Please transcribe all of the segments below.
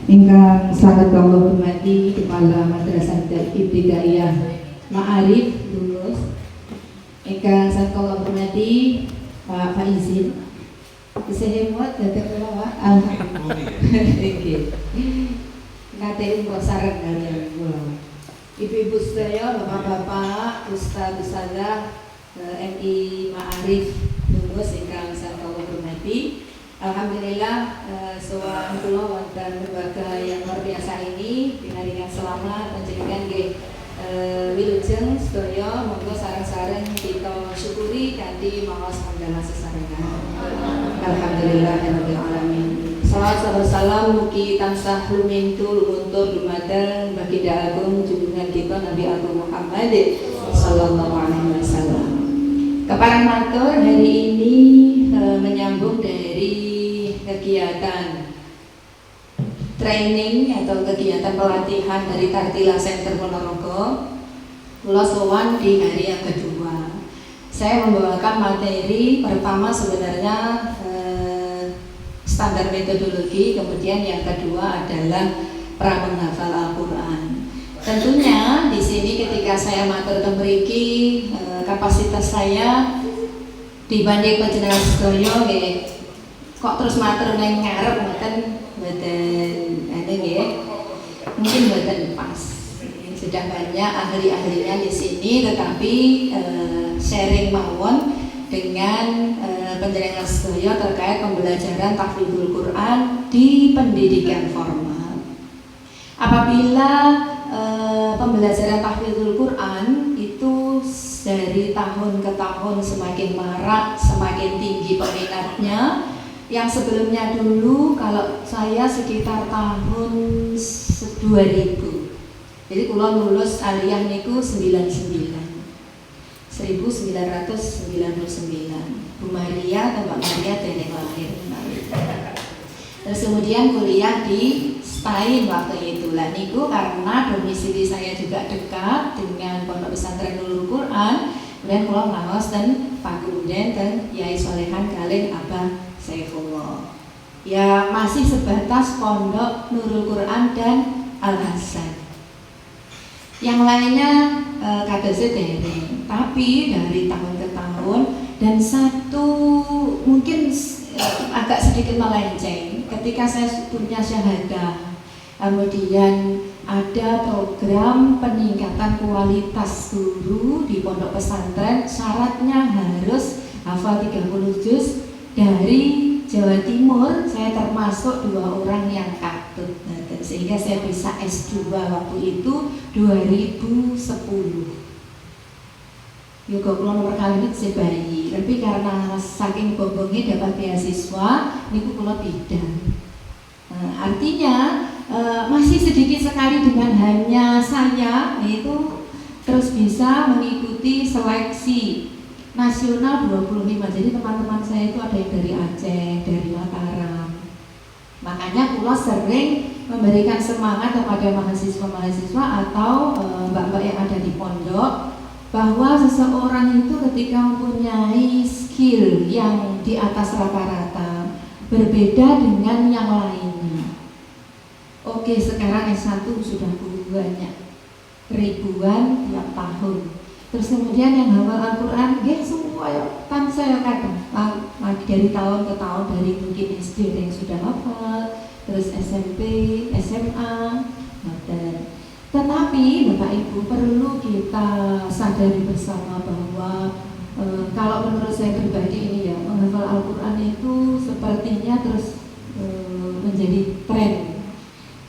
Ingkang saged kula hormati Kepala Madrasah Ibtidaiyah Ma'arif lulus. Ingkang saged kula hormati Pak Faizin. Isih muat dadak kula Pak. Nggih. Nate umpah sareng kaliyan kula. Ibu-ibu sedaya, bapak-bapak, ustaz-ustazah MI Ma'arif lulus ingkang saged kula hormati. Alhamdulillah, soal kula wonten lembaga yang luar biasa ini dengan selamat panjenengan nggih wilujeng sedaya, monggo sareng-sareng kita syukuri kanthi maos pangdala sesarengan. Alhamdulillahirabbil alamin. Shalawat salam mugi tansah lumintur lumuntur dumateng baginda agung junjungan kita Nabi Agung Muhammad sallallahu alaihi wasallam. Keparang matur hari ini menyambung dari kegiatan training atau kegiatan pelatihan dari Tartila Center Ponorogo. Kula sowan di hari yang kedua. Saya membawakan materi pertama sebenarnya standar metodologi, kemudian yang kedua adalah pra-menghafal Al-Qur'an. Tentunya di sini ketika saya matur mriki kapasitas saya dibanding panjenengan sedaya nggih kok terus matur nang ngarep mboten nggih. Mungkin mboten pas. Sudah banyak ahli-ahlinya di sini, tetapi sharing mawon dengan panjenengan sedaya terkait pembelajaran tahfidzul Quran di pendidikan formal. Apabila pembelajaran tahfidzul Quran itu dari tahun ke tahun semakin marak, semakin tinggi peminatnya. Yang sebelumnya dulu kalau saya sekitar tahun 2000. Jadi kula lulus aliyah niku 99. 1999. Bu Maria atau Mbak Maria dereng lahir. Terus kemudian kuliah di Spain waktu itu. Lah niku karena domisili saya juga dekat dengan Pondok Pesantren Nurul Quran, kemudian kula ngaos ten Pak Gunden ten Yai Solehan kalih Abah Saifullah. Ya masih sebatas Pondok Nurul Quran dan Al Hasan. Yang lainnya kadose dereng. Tapi dari tahun ke tahun dan satu mungkin agak sedikit melenceng. Ketika saya punya syahadah, kemudian ada program peningkatan kualitas guru di pondok pesantren, syaratnya harus hafal 30 juz. Dari Jawa Timur, saya termasuk 2 orang yang katut. Sehingga saya bisa S2 waktu itu 2010. Yoga kula nomor kali ini saya bayi, tapi karena saking bombongnya dapat beasiswa, niku kula bidang. Artinya masih sedikit sekali dengan hanya saya itu terus bisa mengikuti seleksi nasional 25. Jadi teman-teman saya itu ada yang dari Aceh, dari Mataram. Makanya kula sering memberikan semangat kepada mahasiswa-mahasiswa atau mbak-mbak yang ada di pondok bahwa seseorang itu ketika mempunyai skill yang di atas rata-rata berbeda dengan yang lainnya. Oke, sekarang S1 sudah banyak, ribuan tiap tahun. Terus kemudian yang hafal Al-Quran, semua ya, kan saya kadang dari tahun ke tahun, dari mungkin SD yang sudah hafal, terus SMP, SMA, tetapi Bapak Ibu perlu kita sadari bersama bahwa kalau menurut saya pribadi ini ya, menghafal Al-Quran itu sepertinya terus menjadi tren.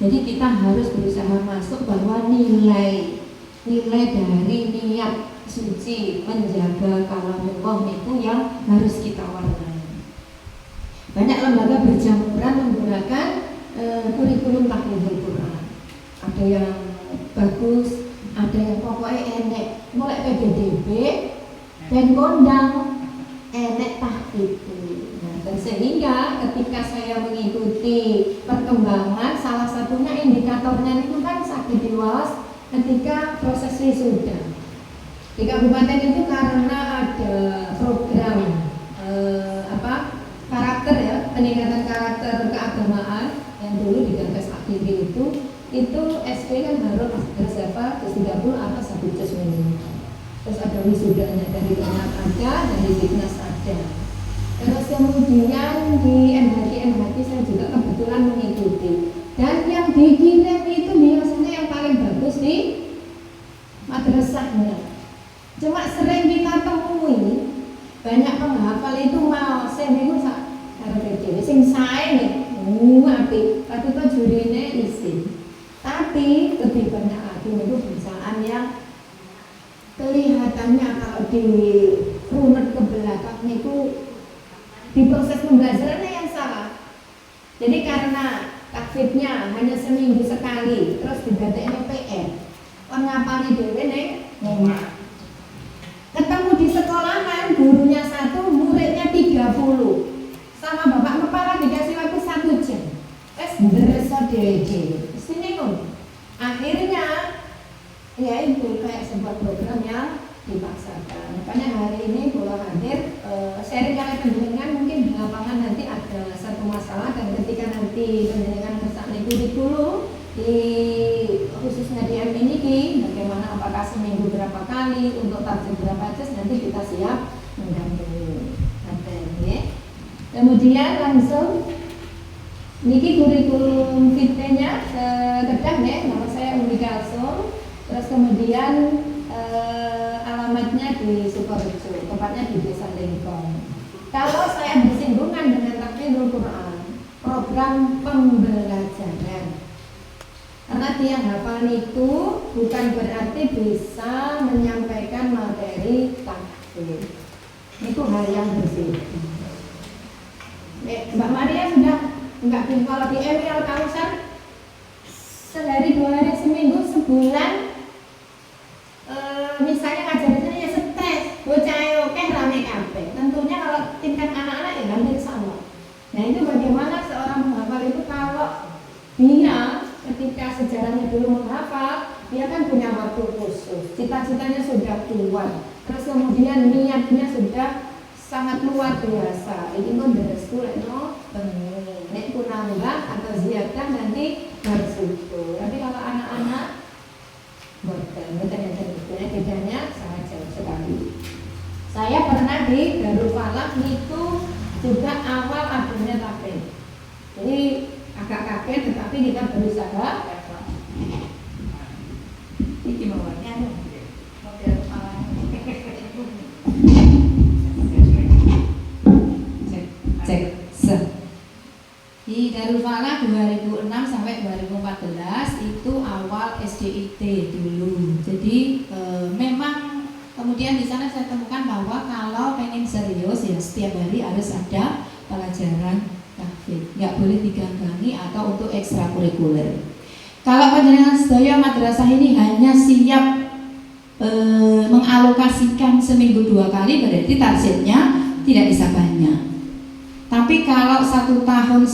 Jadi kita harus berusaha masuk bahwa nilai dari niat suci menjaga kalamullah itu yang harus kita warnai. Banyak lembaga berjamuran menggunakan kurikulum tahfidzul Quran. Ada yang bagus, ada yang pokoknya enek, mulai PBDB dan kondang enek tahfidz. Dan sehingga ketika saya mengikuti perkembangan, salah satunya indikatornya itu kan sakit diwawas ketika proses wisuda. Di kabupaten itu karena ada program karakter ya, peningkatan karakter keagamaan yang dulu di Gampes Akiri itu SP kan harus hafal terus 30 apa 1 juz minimum. Terus ada wisudanya dari Kemenat ada, dari Dignas ada. Terus kemudian di MHK saya juga kebetulan mengikuti. Dan yang dikirim itu biasanya yang paling bagus di madrasahnya. Cuma sering kita temui banyak penghafal itu mau seminggu karo dhewe sing sae nih apik tapi kok jurine izin. Tapi lebih banyak lagi itu bacaan yang kelihatannya kalau di runut ke belakang itu di proses pembelajarannya yang salah. Jadi karena takfidnya hanya seminggu sekali terus digatekno PR. Kon ngapalne dhewe ning ngomah. Ketemu di sekolahan gurunya 1, muridnya 30. Sama bapak kepala dikasih waktu 1 jam. Terus ngereso dhewe. Sini kok. Akhirnya ya itu kayak sebuah program yang dipaksakan. Makanya hari ini Bola hadir sharing kalian penjenengan mungkin di lapangan nanti ada satu masalah dan ketika nanti penjenengan kesak dulu di khususnya di MINIKI bagaimana apakah seminggu berapa kali untuk target berapa juz nanti kita siap mendampingi. Kemudian langsung niki kurikulum vitae-nya kedah ya, nama saya Umi Kalsum. Terus kemudian alamatnya di Sukorejo, tepatnya di Desa Lengkong. Kalau saya bersinggungan dengan Tahfidzul Quran, program pembelajaran. Karena tiang hafal itu bukan berarti bisa menyampaikan materi tahfidz. Itu hal yang berbeda. Mbak Maria sudah enggak kalau di MI Al-Kausar sehari 2 hari seminggu sebulan misalnya ngajarinnya ya setes bocah oke rame kabeh. Tentunya kalau tingkat anak-anak ya hampir sama. Nah itu bagaimana seorang penghafal itu kalau dia ketika sejarahnya dulu menghafal dia kan punya waktu khusus, cita-citanya sudah kuat, terus kemudian niatnya sudah sangat luar biasa. Ini pun beresku no nek pun nambah atau ziyadah nanti bersyukur. Tapi kalau anak-anak boten yang sebetulnya bedanya sangat jauh sekali. Saya pernah di Darul Falah itu juga awal adanya tahfidz. Jadi agak kaget tetapi kita berusaha. Ini bawahnya model Falah. Cek. Di Darul Falah 2006 sampai 2014 itu awal SDIT dulu. Jadi memang kemudian di sana saya temukan bahwa kalau pengen serius ya setiap hari harus ada pelajaran tahfidz. Nggak boleh diganggangi atau untuk ekstrakurikuler. Kalau panjenengan sedaya madrasah ini hanya siap mengalokasikan seminggu 2 kali berarti targetnya tidak bisa banyak. Tapi kalau 1,5 tahun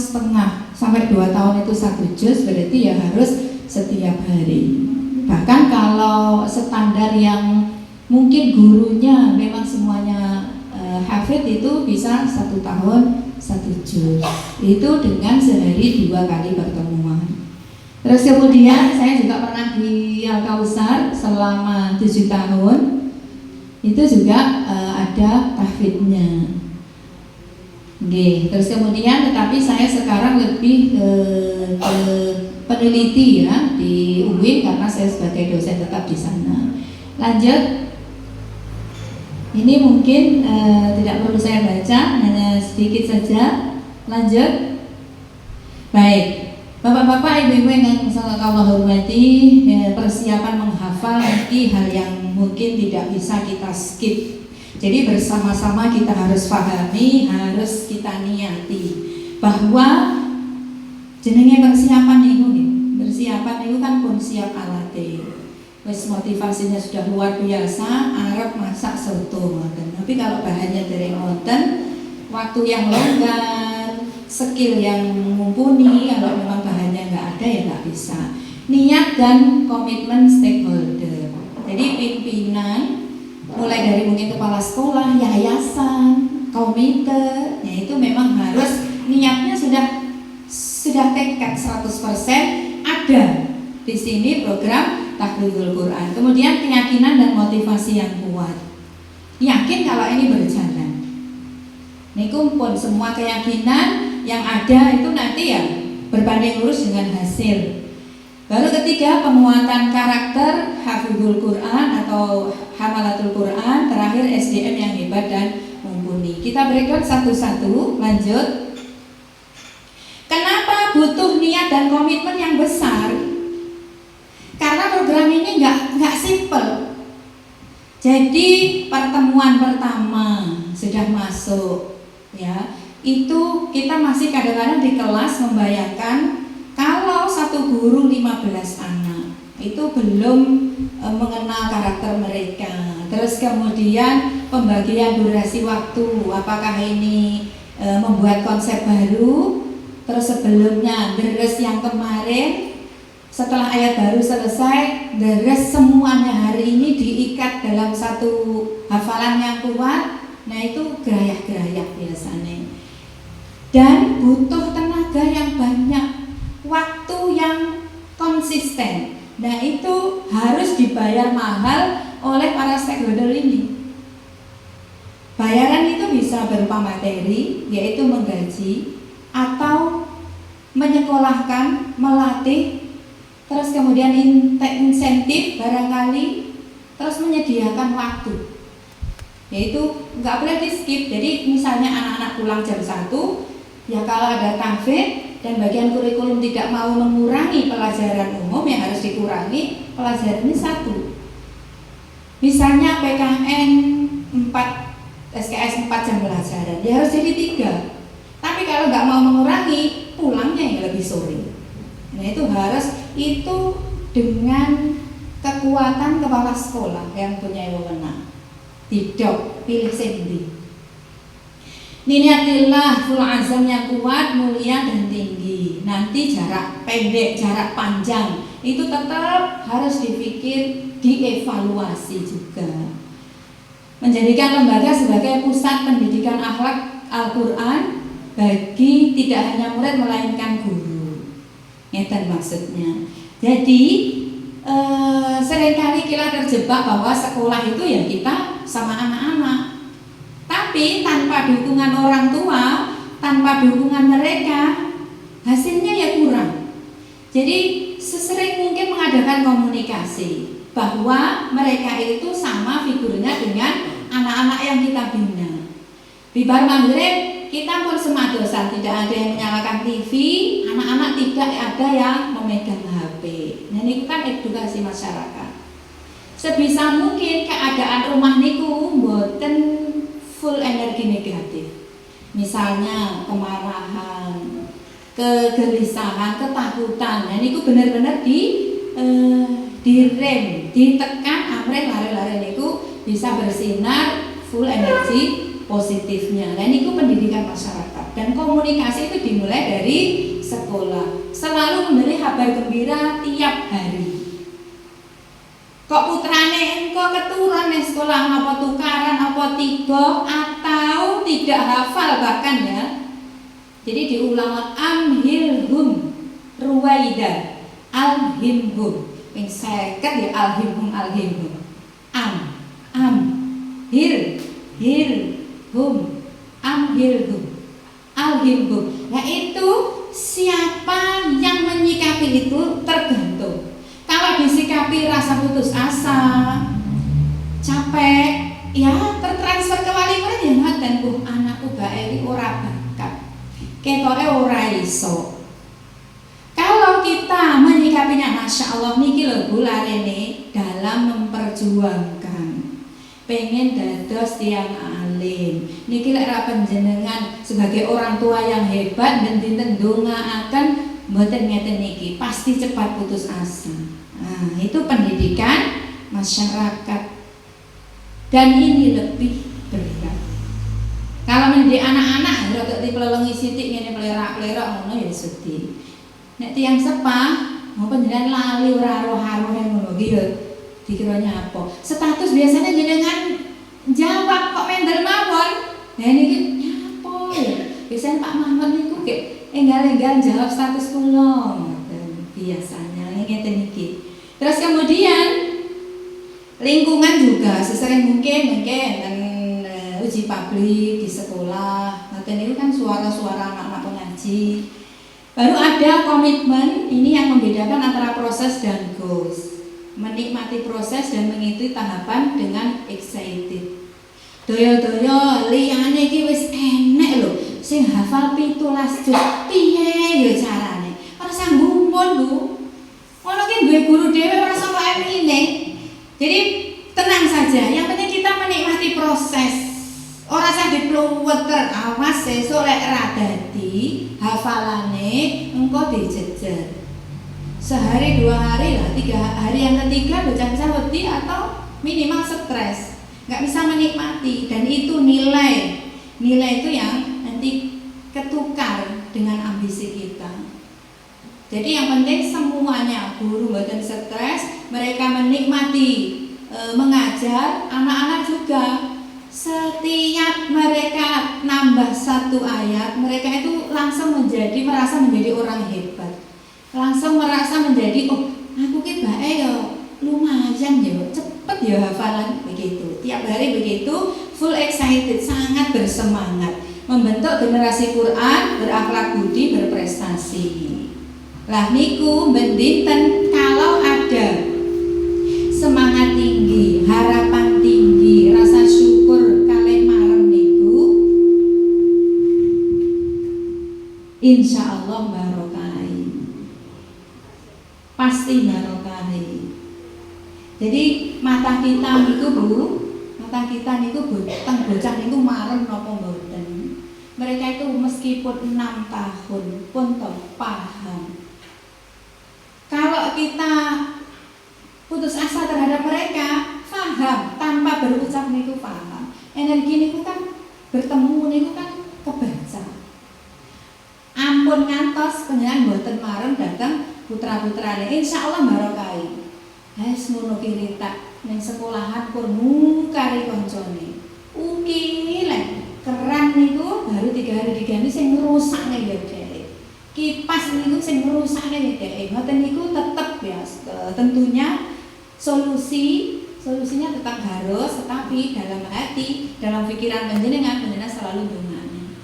sampai 2 tahun itu 1 juz berarti ya harus setiap hari. Bahkan kalau standar yang mungkin gurunya memang semuanya hafidz itu bisa 1 tahun 1 juz. Itu dengan sehari 2 kali pertemuan. Terus kemudian saya juga pernah di Al-Kausar selama 7 tahun. Itu juga ada tahfidznya. Oke, terus kemudian tetapi saya sekarang lebih ke peneliti ya di UIN karena saya sebagai dosen tetap di sana. Lanjut, ini mungkin tidak perlu saya baca, hanya sedikit saja. Lanjut, baik, bapak-bapak, ibu-ibu yang sangat Allah hormati, persiapan menghafal ini hal yang mungkin tidak bisa kita skip. Jadi bersama-sama kita harus pahami, harus kita niati bahwa jenenge persiapan itu kan pun siap alate. Wis motivasinya sudah luar biasa, arep masak soto ngoten. Tapi kalau bahannya dari ngoten, waktu yang longgar, skill yang mumpuni, kalau memang bahannya nggak ada ya nggak bisa. Niat dan komitmen stakeholder. Jadi pimpinan mulai dari mungkin kepala sekolah, yayasan, komite, ya itu memang harus niatnya sudah sudah tekad 100% ada di sini program tahfidzul Quran. Kemudian keyakinan dan motivasi yang kuat. Yakin kalau ini berjalan. Niku pun semua keyakinan yang ada itu nanti ya berbanding lurus dengan hasil. Baru ketiga, penguatan karakter hafizul Quran atau hamalatul Quran. Terakhir, SDM yang hebat dan mumpuni. Kita breakdown satu-satu. Lanjut. Kenapa butuh niat dan komitmen yang besar? Karena program ini nggak simple. Jadi pertemuan pertama sudah masuk, ya itu kita masih kadang-kadang di kelas membayangkan kalau satu guru 15 anak itu belum mengenal karakter mereka. Terus kemudian pembagian durasi waktu, apakah ini membuat konsep baru. Terus sebelumnya deres yang kemarin, setelah ayat baru selesai, deres semuanya hari ini diikat dalam satu hafalan yang kuat. Nah itu gerayah-gerayah biasanya. Dan butuh tenaga yang banyak, waktu yang konsisten. Nah itu harus dibayar mahal oleh para stakeholder ini. Bayaran itu bisa berupa materi, yaitu menggaji, atau menyekolahkan, melatih, terus kemudian insentif barangkali, terus menyediakan waktu. Yaitu nggak boleh di skip. Jadi misalnya anak-anak pulang jam 1, ya kalau ada tahfidz dan bagian kurikulum tidak mau mengurangi pelajaran umum yang harus dikurangi, pelajarannya 1. Misalnya PKN 4, SKS 4 jam pelajaran, ya harus jadi 3. Tapi kalau nggak mau mengurangi, pulangnya yang lebih sore. Nah itu harus, itu dengan kekuatan kepala sekolah yang punya wewenang. Tidak pilih sendiri. Niatillah full azamnya kuat, mulia dan tinggi. Nanti jarak pendek, jarak panjang itu tetap harus dipikir, dievaluasi juga. Menjadikan lembaga sebagai pusat pendidikan akhlak Al-Quran bagi tidak hanya murid melainkan guru. Itu maksudnya. Jadi seringkali kita terjebak bahwa sekolah itu ya kita sama anak-anak. Tapi tanpa dukungan orang tua, tanpa dukungan mereka, hasilnya ya kurang. Jadi sesering mungkin mengadakan komunikasi bahwa mereka itu sama figurnya dengan anak-anak yang kita bina. Di bar maghrib kita pun semadosan, tidak ada yang menyalakan TV, anak-anak tidak ada yang memegang HP. Nah ini kan edukasi masyarakat. Sebisa mungkin keadaan rumah niku mboten full energi negatif. Misalnya kemarahan, kegelisahan, ketakutan. Nah niku benar-benar direm, ditekan, amrih lari-lari niku bisa bersinar full energi positifnya. Dan itu pendidikan masyarakat dan komunikasi itu dimulai dari sekolah. Selalu memberi kabar gembira tiap hari. Kok putrane engko keturun ning sekolah apa tukaran apa tiga atau tidak hafal bahkan ya. Jadi diulang amhilhum ruwaida alhimhum. Yang seket ya alhimhum hum amhilhum alhimhum. Nah itu siapa yang menyikapi itu tergantung. Kalau disikapi rasa putus asa, capek, ya tertransfer ke wali murid ya ngaten anakku bae iki ora bakat. Ketoke ora iso. Kalau kita menyikapinya Masya Allah niki lho Bu larene dalam memperjuangkan pengen dados tiang alim. Niki lek ra panjenengan sebagai orang tua yang hebat dan dinten ndongaaken mboten ngeten niki pasti cepat putus asa. Nah, itu pendidikan masyarakat. Dan ini lebih berat. Kalau mendidik anak-anak rada dipelelengi sithik ngene plerak-plerak ngono ya sedih. Nek tiyang sepah mau panjenengan lali ora roh-roh ngono iki ya dikiranya apa? Status biasanya jenengan jawab kok mendel mawon. Nah niki nyapa ya. Biasanya Pak Mahmud niku enggal-enggal jawab status kula biasanya ngeten iki. Terus kemudian lingkungan juga sesering mungkin uji publik di sekolah. Ngaten itu kan suara-suara anak-anak pengaji. Baru ada komitmen, ini yang membedakan antara proses dan goals. Menikmati proses dan mengikuti tahapan dengan excited. Doyo-doyo liyane iki wis enek lho, sing hafal 17 juz piye ya carane? Ora sanggup Bu. Ono ki duwe guru dhewe ora sanggup emine. Jadi tenang saja, yang penting kita menikmati proses. Ora usah dipluweter, awas sesuk lek ra dadi hafalane engko dijejer. Sehari 2 hari lah, 3 hari yang ketiga bocah-bocah wedi atau minimal stres. Nggak bisa menikmati, dan itu nilai itu yang nanti ketukar dengan ambisi kita. Jadi yang penting semuanya, guru mboten stres, mereka menikmati mengajar, anak-anak juga. Setiap mereka nambah 1 ayat, mereka itu langsung merasa menjadi orang hebat, langsung merasa menjadi aku ki bae yo lumayan yo cepet yo hafalan begitu. Tiap hari begitu, full excited, sangat bersemangat membentuk generasi Quran berakhlak budi berprestasi. Lah niku bendinten kalau ada semangat tinggi, harapan tinggi, rasa syukur kalih marem niku insyaallah barokai. Pasti barokai. Jadi mata kita niku Bu, mata kita niku teng bocah niku marem napa mboten. Mereka itu meskipun 6 tahun pun paham. Kalau kita putus asa terhadap mereka, paham tanpa berucap niku paham. Energi niku kan bertemu niku kan kebaca. Ampun ngantos panjenengan mboten marem dateng putra-putrane, insyaallah barokai. Hes ngono ki tak ning sekolahan pun mungkari koncone. Uki lek keran niku baru 3 hari diganti sing ngrusakne ya dhek. Kipas niku sing ngrusakne ya dhek. Ngoten niku tetep ya tentunya solusinya tetap harus, tetapi dalam hati, dalam pikiran panjenengan selalu ndongane.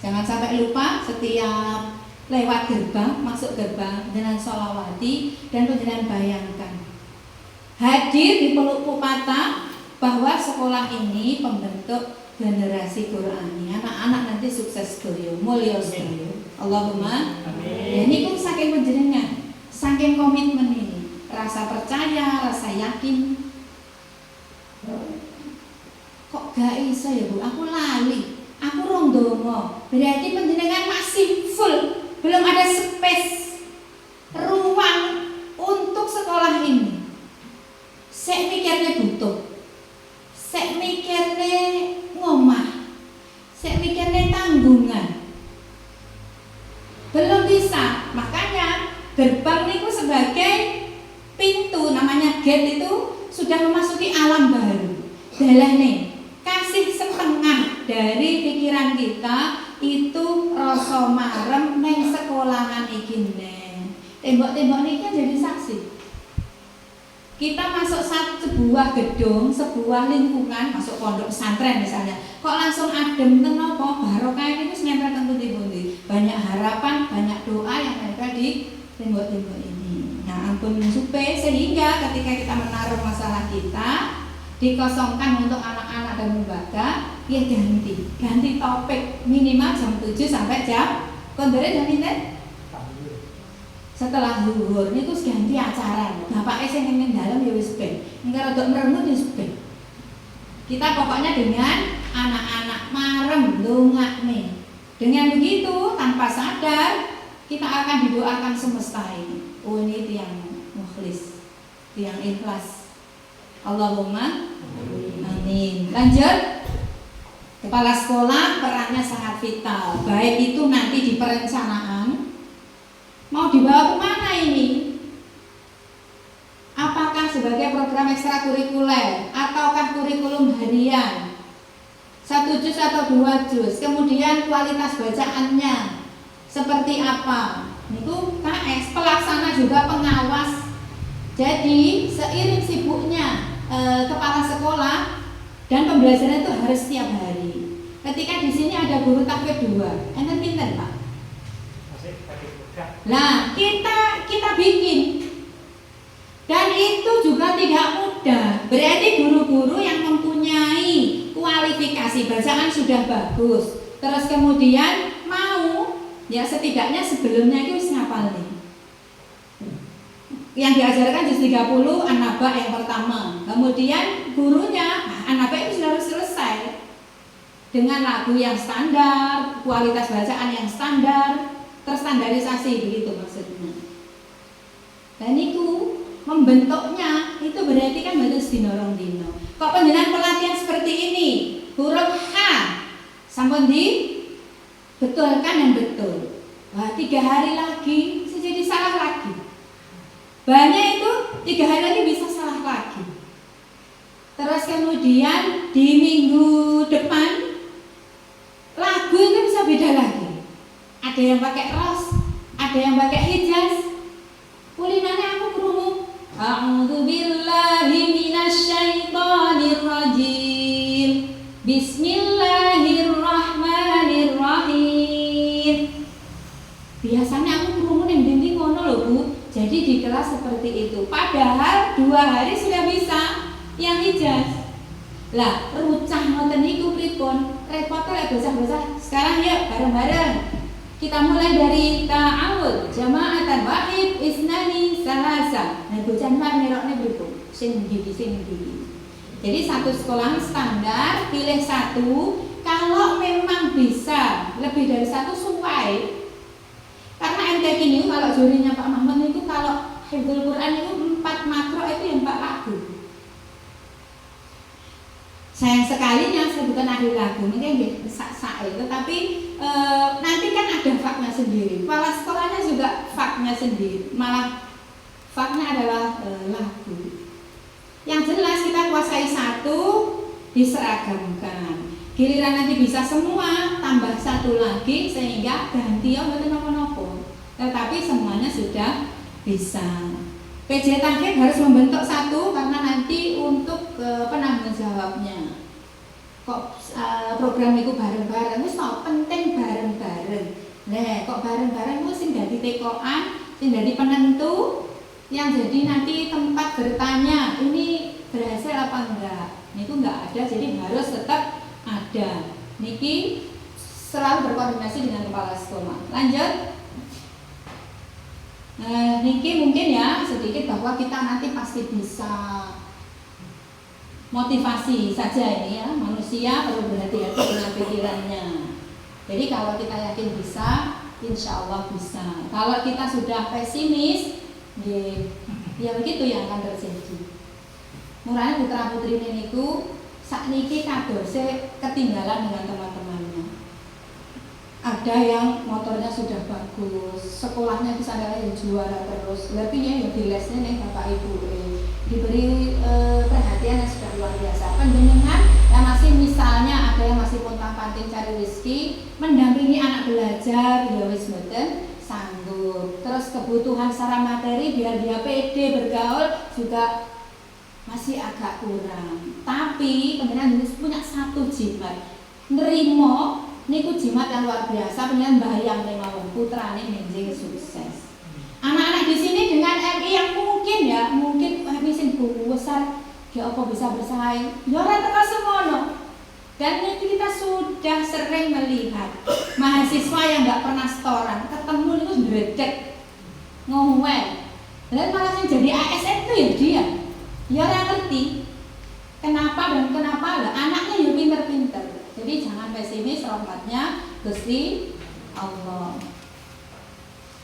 Jangan sampai lupa setiap lewat gerbang, masuk gerbang dengan sholawati, dan panjenengan bayangkan hadir di peluk pupata bahwa sekolah ini pembentuk generasi Qurani. Anak-anak nanti sukses doyo, mulya doyo. Allahumma amin. Ini pun saking panjenengan, saking komitmen ini, rasa percaya, rasa yakin. Kok gak iso ya Bu? Aku lali, aku rong donga. Berarti panjenengan masih full, belum ada space, ruang untuk sekolah ini. Sek mikirnya butuh, sek mikirnya ngomah, sek mikirnya tanggungan. Belum bisa, makanya gerbang itu sebagai pintu, namanya gate itu sudah memasuki alam baru. Dalane kasih setengah dari pikiran kita itu rasa marem neng sekolahan iki neng. Tembok-tembok ini kan jadi saksi. Kita masuk sebuah gedung, sebuah lingkungan, masuk pondok pesantren misalnya, kok langsung adem tenopo, barokah ini wis nempel teng pundi-pundi. Banyak harapan, banyak doa yang ada di tembok-tembok ini. Nah, ampun supe, sehingga ketika kita menaruh masalah kita dikosongkan untuk anak-anak dan lembaga, ya ganti topik minimal jam 7 sampai jam kondore jam pinten? Setelah zuhur niku ganti acara. Bapake sing ning dalem ya wis ben. Engko rada merengut wis ben. Kita pokoknya dengan anak-anak marem ndongakne. Dengan begitu tanpa sadar kita akan didoakan semesta ini. Oh ini tiang mukhlis, tiang ikhlas. Allahumma amin. Lanjut. Kepala sekolah perannya sangat vital. Baik itu nanti di perencanaan, mau dibawa kemana ini? Apakah sebagai program ekstrakurikuler ataukah kurikulum harian 1 juz atau 2 juz? Kemudian kualitas bacaannya seperti apa? Niku KS, pelaksana juga pengawas. Jadi seiring sibuknya kepala sekolah dan pembelajaran itu harus setiap hari. Ketika di sini ada guru tahfidz 2, enten pinten Pak? Nah, kita bikin. Dan itu juga tidak mudah. Berarti guru-guru yang mempunyai kualifikasi bacaan sudah bagus. Terus kemudian mau, ya setidaknya sebelumnya itu wis ngapal nih. Yang diajarkan juz 30 An-Naba yang pertama. Kemudian gurunya, An-Naba itu sudah harus selesai dengan lagu yang standar, kualitas bacaan yang standar, terstandarisasi begitu maksudnya. Dan itu membentuknya itu berarti kan batas dinorong dino. Kok penjenengan pelatihan seperti ini, huruf H sampun betulkan yang betul. Wah, 3 hari lagi bisa jadi salah lagi. Banyak itu 3 hari lagi bisa salah lagi. Terus kemudian di minggu depan lagu itu bisa beda lagi. Ada yang pakai ros, ada yang pakai hijaz. Kulinane aku krungu a'udzu billahi minasyaitonir rajim. Bismillahirrahmanirrahim. Biasanya aku krungu ning dinding ngono lho Bu. Jadi di kelas seperti itu. Padahal 2 hari sudah bisa yang hijaz. Lah, rucah ngoten niku pripun? Repotnya lek bocah-bocah. Sekarang yuk bareng-bareng. Kita mulai dari ta'awud, jama'atan wahid, isnani, salasa. Nah, bocah nang nerokne pripun? Sing ndi. Jadi satu sekolah standar, pilih 1. Kalau memang bisa lebih dari 1 suai. Karena MTQ ini kalau jurinya Pak Mahmud itu kalau hifdzul Quran itu 4 makro itu yang 4 lagu. Sayang sekalinya saya bukan ahli lagu, mungkin nggih sak-sak tetapi nanti kan ada faknya sendiri. Kepala sekolahnya juga faknya sendiri. Malah faknya adalah lagu. Yang jelas kita kuasai 1 diseragamkan. Giliran nanti bisa semua tambah 1 lagi sehingga ganti ya mboten napa-napa. Tetapi semuanya sudah bisa. PJ Tahfidz harus membentuk 1 karena nanti untuk penanggung jawabnya. Kok program itu bareng-bareng, wis penting bareng-bareng. Nah, kok bareng-bareng itu sing dadi tekokan, sing dadi penentu, yang jadi nanti tempat bertanya ini berhasil apa enggak. Itu enggak ada, jadi harus tetap ada. Niki selalu berkoordinasi dengan kepala sekolah. Lanjut. Niki mungkin ya sedikit bahwa kita nanti pasti bisa. Motivasi saja ini ya, manusia perlu berhati-hati dengan pikirannya. Jadi kalau kita yakin bisa, insya Allah bisa. Kalau kita sudah pesimis, ya begitu yang akan terjadi. Murahnya putra putri ini itu sakniki kadose ketinggalan dengan teman-temannya. Ada yang motornya sudah bagus, sekolahnya di sana yang juara terus, tapi ya di lesnya nih bapak ibu diberi perhatian yang sudah luar biasa. Panjenengan yang masih misalnya ada yang masih pontang-panting cari rezeki, mendampingi anak belajar, ya wis mboten sanggup. Terus kebutuhan secara materi biar dia pede bergaul juga masih agak kurang. Tapi panjenengan punya 1 jimat, nerimo niku jimat yang luar biasa. Panjenengan bayang ning mawon putrane nenjing sukses. Anak-anak di sini dengan MI yang mungkin MI sing besar, ya apa bisa bersaing? Ya ora teka semono. Dan nanti kita sudah sering melihat mahasiswa yang nggak pernah setoran ketemu itu ndredeg, ngomel. Dan malah yang jadi ASN itu ya dia. Ya ora ngerti kenapa dan kenapa lah anaknya ya pinter-pinter. Jadi jangan pesimis, rahmatnya Gusti Allah.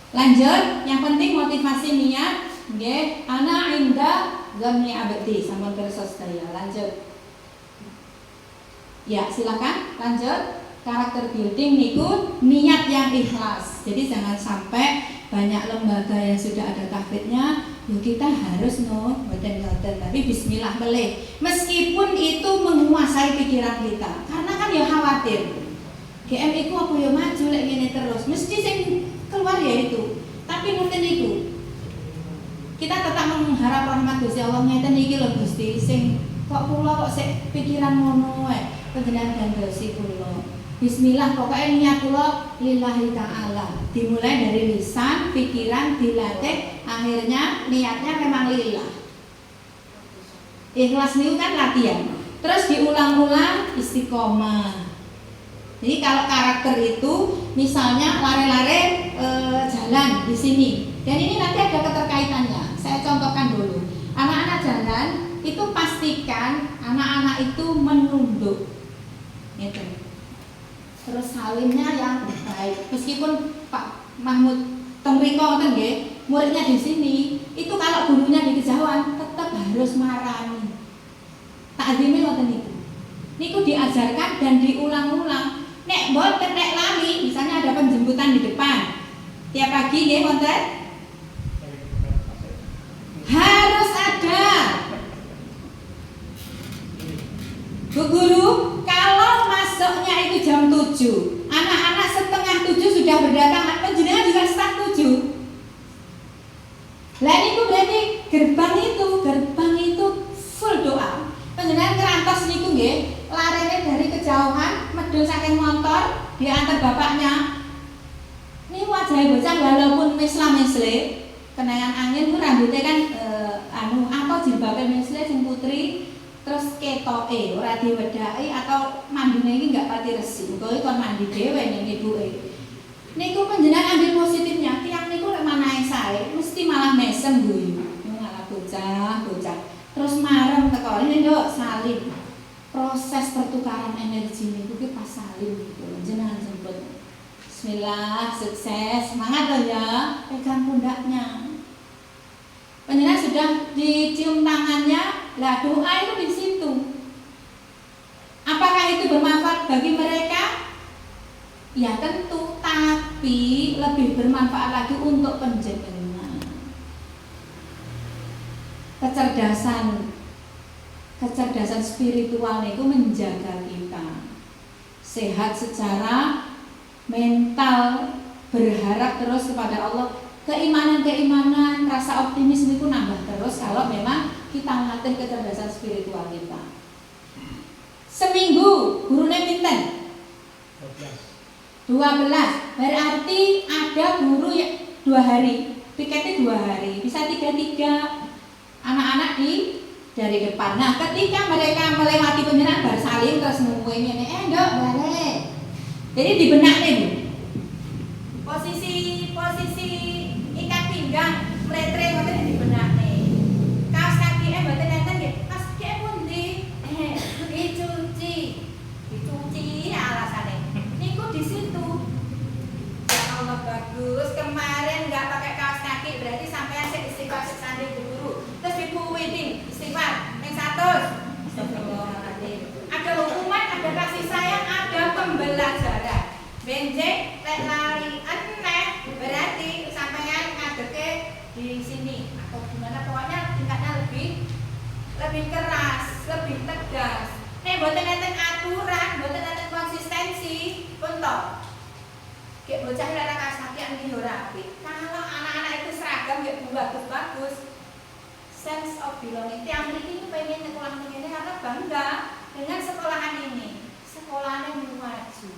Lanjut, yang penting motivasi niat, nggih, ana inda dzanni abdi sampun pirsa sedaya. Lanjut. Ya, silakan lanjut. Karakter building niku niat yang ikhlas. Jadi jangan sampai banyak lembaga yang sudah ada tahfidznya, ya kita harus mboten tapi bismillah meleh. Meskipun itu menguasai pikiran kita. Karena kan ya khawatir. GM iku apa ya maju lek ngene terus. Mesti sing keluar ya itu. Tapi ngeten niku. Kita tetap mengharap rahmat Gusti Allah ngeten iki lho Gusti sing kok kula kok sik pikiran ngono wae. Panjenengan gandosi kula. Bismillah, pokoknya niat kula lillahi ta'ala. Dimulai dari lisan, pikiran, dilatih, akhirnya niatnya memang lillah. Ikhlas niku kan latihan. Terus diulang-ulang istiqomah. Jadi kalau karakter itu misalnya lare-lare jalan di sini. Dan ini nanti ada keterkaitannya. Saya contohkan dulu. Anak-anak jalan itu pastikan anak-anak itu menunduk. Gitu. Terus salimnya yang baik. Meskipun Pak Mahmud Temriko nggih, muridnya di sini, itu kalau gurunya di kejauhan tetap harus marani. Takdime ngoten niku. Niku diajarkan dan diulang-ulang. Nek mboten nek lali, misalnya ada penjemputan di depan. Tiap pagi nggih wonten harus ada. Bu Guru, kalau masuknya itu jam 7, anak-anak setengah 7 sudah berdatangan, penjenengan juga setengah 7. Lah niku berarti gerbang itu full doa. Penjenengan kerantos niku nggih, larene dari kejauhan, medul saking motor, diantar bapaknya. Ini wajah bocah walaupun mesla-mesle, kenangan angin ku rambutnya kan atau jilbabe mesle sing putri. Terus ketoke ora diwedhaki atau mandine iki enggak pati resi. Muga kon mandi dhewe ning ibuke. Niku panjenengan ambil positifnya. Tiyang niku lek manahe sae mesti malah mesem guyu. Malah bocah. Terus marem teko ini nduk salim. Proses pertukaran energi niku ki pas salim gitu. Jenengan jemput. Bismillah, sukses. Semangat loh ya. Pegang pundaknya. Panjenengan sudah dicium tangannya, lah doa itu di situ. Apakah itu bermanfaat bagi mereka? Ya tentu, tapi lebih bermanfaat lagi untuk penjenengan. Kecerdasan spiritual itu menjaga kita sehat secara mental, berharap terus kepada Allah. Keimanan, rasa optimis itu nambah terus kalau memang kita melatih kecerdasan spiritual kita. Seminggu gurunya pinten? 12. Berarti ada guru yang 2 hari, piketnya 2 hari, bisa 3 anak-anak dari depan. Nah, ketika mereka melewati penjenengan bersalim terus ngomongin ini, nduk balik. Jadi di benaknya Bu. Posisi ikat pinggang meletre ngoten di benakne. Kaos kaki mboten enten nggih. Kaos kaki pundi? Dicuci alasane. Niku di situ. Ya Allah bagus. Kemarin enggak pakai kaos kaki berarti sampean sik istighfar sik sanding guru. Terus dipuwiding istighfar ning 100. Astagfirullahaladzim. Ada hukuman, ada kasih sayang, ada pembelajaran. Benjek lek lari aneh berarti sampean ngadeke di sini atau gimana, pokoknya tingkatnya lebih keras, lebih tegas. Nek mboten enten aturan, mboten enten konsistensi, punto. Kayak bocah lek kaos kaki niki ora apik. Kalau anak-anak itu seragam nggih bagus-bagus, sense of belonging. Tiang mriki pengen sekolah ngene karena bangga dengan sekolahan ini. Sekolahnya maju.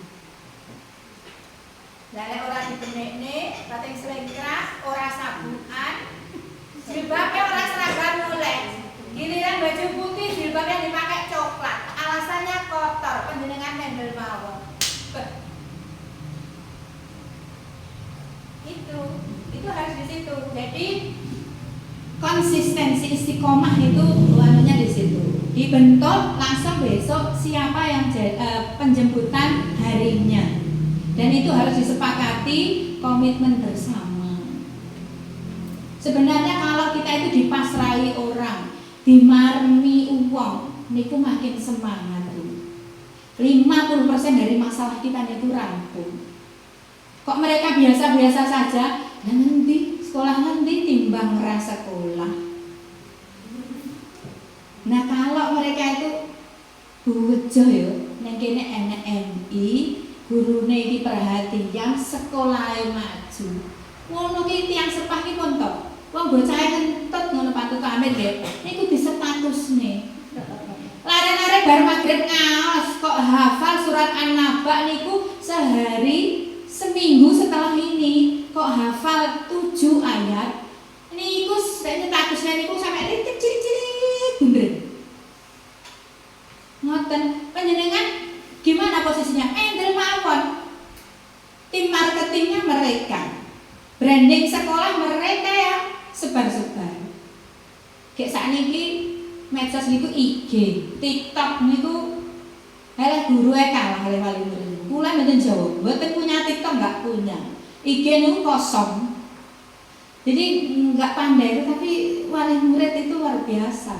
Lale ora dibenekne, bateng selengkras, ora sabukan, jilbabnya ora seragam mulai. Giliran baju putih, jilbabnya dipakai coklat. Alasannya kotor, panjenengan mendel mawon. Itu harus di situ. Jadi konsistensi istiqomah itu anunya di situ. Dibentuk langsung besok siapa yang penjemputan harinya. Dan itu harus disepakati komitmen bersama. Sebenarnya kalau kita itu dipasrai orang, dimarmi uang, niku makin semangat tuh. 50% dari masalah kita itu rampung. Kok mereka biasa-biasa saja? Nah nanti sekolah nanti timbang rasa sekolah. Nah kalau mereka itu bujo ya, neng kene enek MI gurune iki perhatian, sekolahe maju. Ngono ki tiyang sepah ki pun to. Wong bocahe kentut ngono patuke amin nggih. Niku disetatusne. Lare-lare bar magrib ngaos kok hafal surat An-Naba niku seminggu setelah ini kok hafal 7 ayat. Niku statusnya niku sampai kecil-kecil bener. Ngoten panjenengan gimana posisinya? Endel mawon. Tim marketingnya mereka, branding sekolah mereka ya sebar-sebar. Kayak sakniki medsos niku IG, TikTok niku halah guru kalah oleh wali murid. Kula mboten jawab, mboten punya TikTok, enggak punya. IG niku kosong. Jadi enggak pandai tapi wali murid itu luar biasa.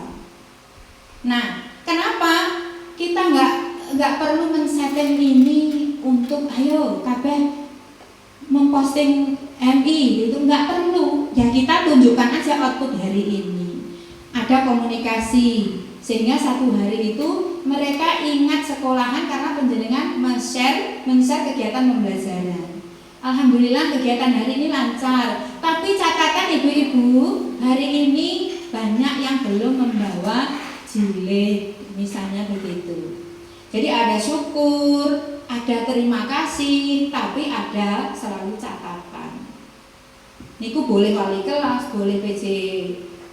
Nah, kenapa kita enggak perlu men-setting ini untuk ayo kabeh memposting MI itu enggak perlu. Ya kita tunjukkan aja output hari ini. Ada komunikasi sehingga satu hari itu mereka ingat sekolahan karena penjenengan men-share kegiatan pembelajaran. Alhamdulillah kegiatan hari ini lancar. Tapi catatan ibu-ibu, hari ini banyak yang belum membawa jilid, misalnya begitu. Jadi ada syukur, ada terima kasih, tapi ada selalu catatan. Niku boleh wali kelas, boleh PC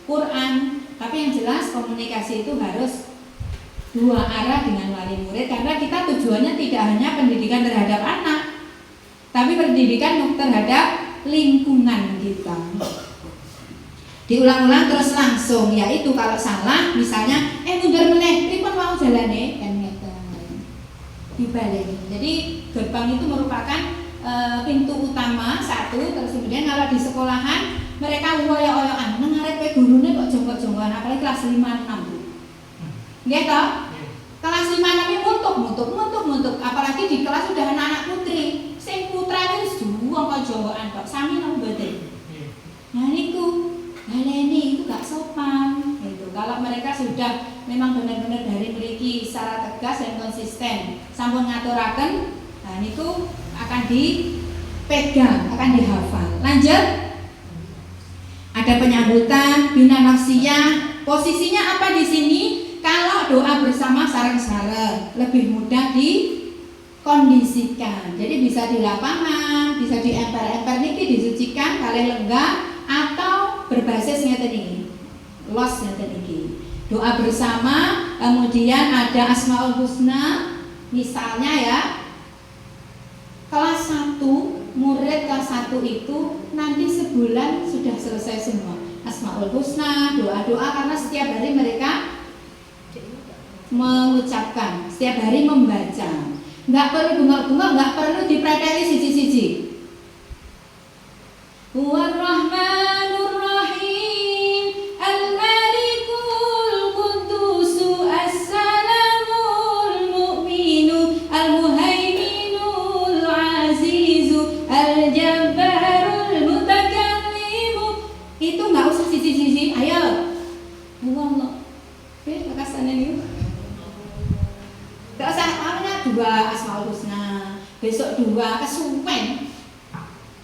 Quran, tapi yang jelas komunikasi itu harus dua arah dengan wali murid karena kita tujuannya tidak hanya pendidikan terhadap anak, tapi pendidikan terhadap lingkungan kita. Diulang-ulang terus langsung, yaitu kalau salah misalnya mundur meneh, pripun mau jalane kan ngeten. Dibalik. Jadi gerbang itu merupakan pintu utama satu, terus kemudian kalau di sekolahan mereka oyo-oyoan, nang arep gurune kok jongkok-jongkokan, apalagi kelas 5 6. Nggih toh? Kelas 5 6 mutuk, apalagi di kelas sudah anak-anak putri. Sing putra itu juang kok jongkokan kok, sami nang mboten. Nah niku baleni itu gak sopan gitu. Kalau mereka sudah memang benar-benar dari mriki secara tegas dan konsisten sampun ngaturaken, nah niku akan dipegang, akan dihafal. Lanjut. Ada penyambutan, bina nafsiyah. Posisinya apa di sini? Kalau doa bersama sareng-sareng lebih mudah dikondisikan. Jadi bisa di lapangan, bisa di emper-emper niki disucikan kalian lenggah atau berbasis ngeten iki. Los ngeten iki. Doa bersama, kemudian ada Asmaul Husna. Misalnya ya, kelas 1, murid kelas 1 itu nanti sebulan sudah selesai semua Asmaul Husna, doa-doa, karena setiap hari mereka mengucapkan, setiap hari membaca. Nggak perlu bunga-bunga, nggak perlu dipreteli siji-siji. Ar-Rahmanur Rahim, Al-Malikul Qudusu, As-Salamul Mu'minu, Al-Muhaiminul Azizu, Al-Jabbarul Mutakallimu. Itu nggak usah siji-siji, ayo. Allah. Makasane niku. Nggak usah namanya 2 Asmaul Husna, besok 2 kesuwen.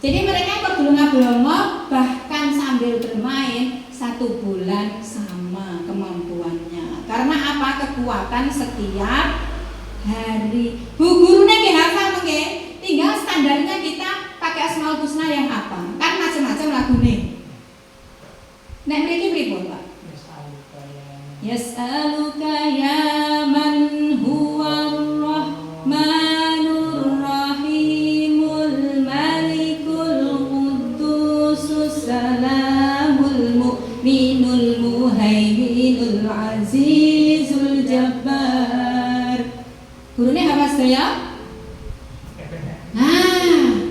Jadi mereka bergelonga-gelonga bahkan sambil bermain 1 bulan sama kemampuannya. Karena apa? Kekuatan setiap hari. Bu gurune nggih hafal nggih. Tinggal standarnya kita pakai Asmaul Husna yang apa? Kan macam-macam lagune. Nek mriki pripun, Pak? Yas'aluka ya man huwa Rahmanur Rahimul Malikul Qudusus Salamul Mu'minul Muhaiminul Azizul Jabbar. Gurune hafal saya? Nah,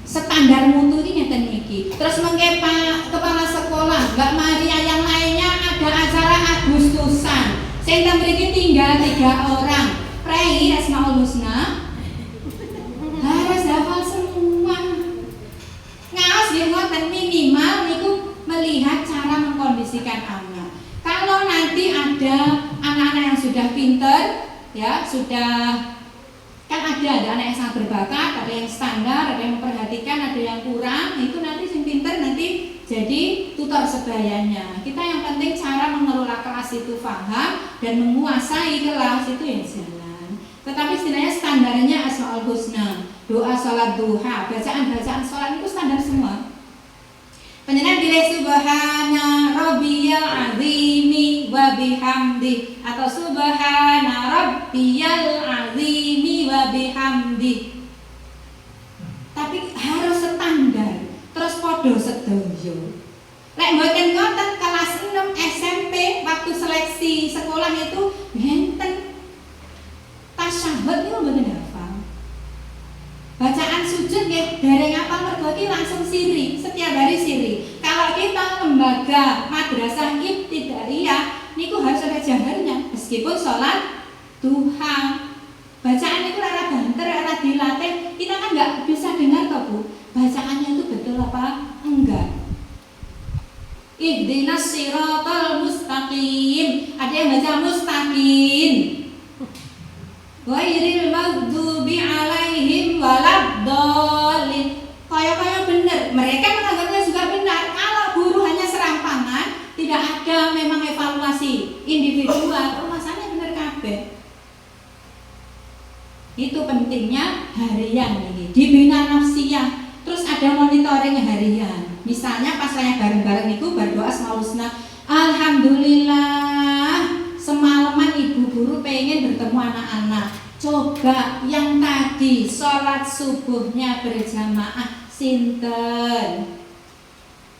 standar mutu ini ngeten iki. Terus mengke Pak Kepala Sekolah, Mbak Maria yang lainnya ada acara Agustusan. Sing mriki tinggal 3 orang. Prei Asmaul Husna harus hafal semua. Ngaos nggih ngoten, minimal niku melihat cara mengkondisikan anak. Kalau nanti ada anak-anak yang sudah pinter, ya sudah Kan ada anak yang sangat berbakat, ada yang standar, ada yang memperhatikan, ada yang kurang. Itu nanti yang pinter nanti jadi tutor sebayanya. Kita yang penting cara mengelola kelas itu paham dan menguasai kelas itu yang jalan. Tetapi istilahnya standarnya Asmaul Husna, doa sholat duha, bacaan-bacaan sholat itu standar semua. Penjenengan pilih subhana rabbiyal azimi wa bihamdi atau subhana rabbiyal azimi wa bihamdi. Tapi harus standar, terus podo sedoyo. Lek mboten ngoten kelas 6 SMP waktu seleksi sekolah itu ngenten tasyahud niku mboten hafal. Bacaan sujud nggih dereng apal mergo iki langsung siri, setiap hari siri. Kalau kita lembaga madrasah ibtidaiyah niku harus ada jaharnya meskipun sholat duha. Bacaan itu ora banter, ora dilatih, kita kan nggak bisa dengar toh Bu. Bacaannya itu betul apa? Enggak. Ihdinas siratal mustaqim. Ada yang baca mustaqim. Ghairil maghdubi alaihim waladdallin. Kayak benar. Mereka menganggapnya juga benar. Kalau guru hanya serampangan, tidak ada memang evaluasi individual, masalahnya benar kabeh. Itu pentingnya harian ini. Dibina nafsiyah. Terus ada monitoring harian. Misalnya pas saya bareng-bareng itu berdoa Asmaul Husna, alhamdulillah semalaman ibu guru pengen bertemu anak-anak. Coba yang tadi sholat subuhnya berjamaah sinten.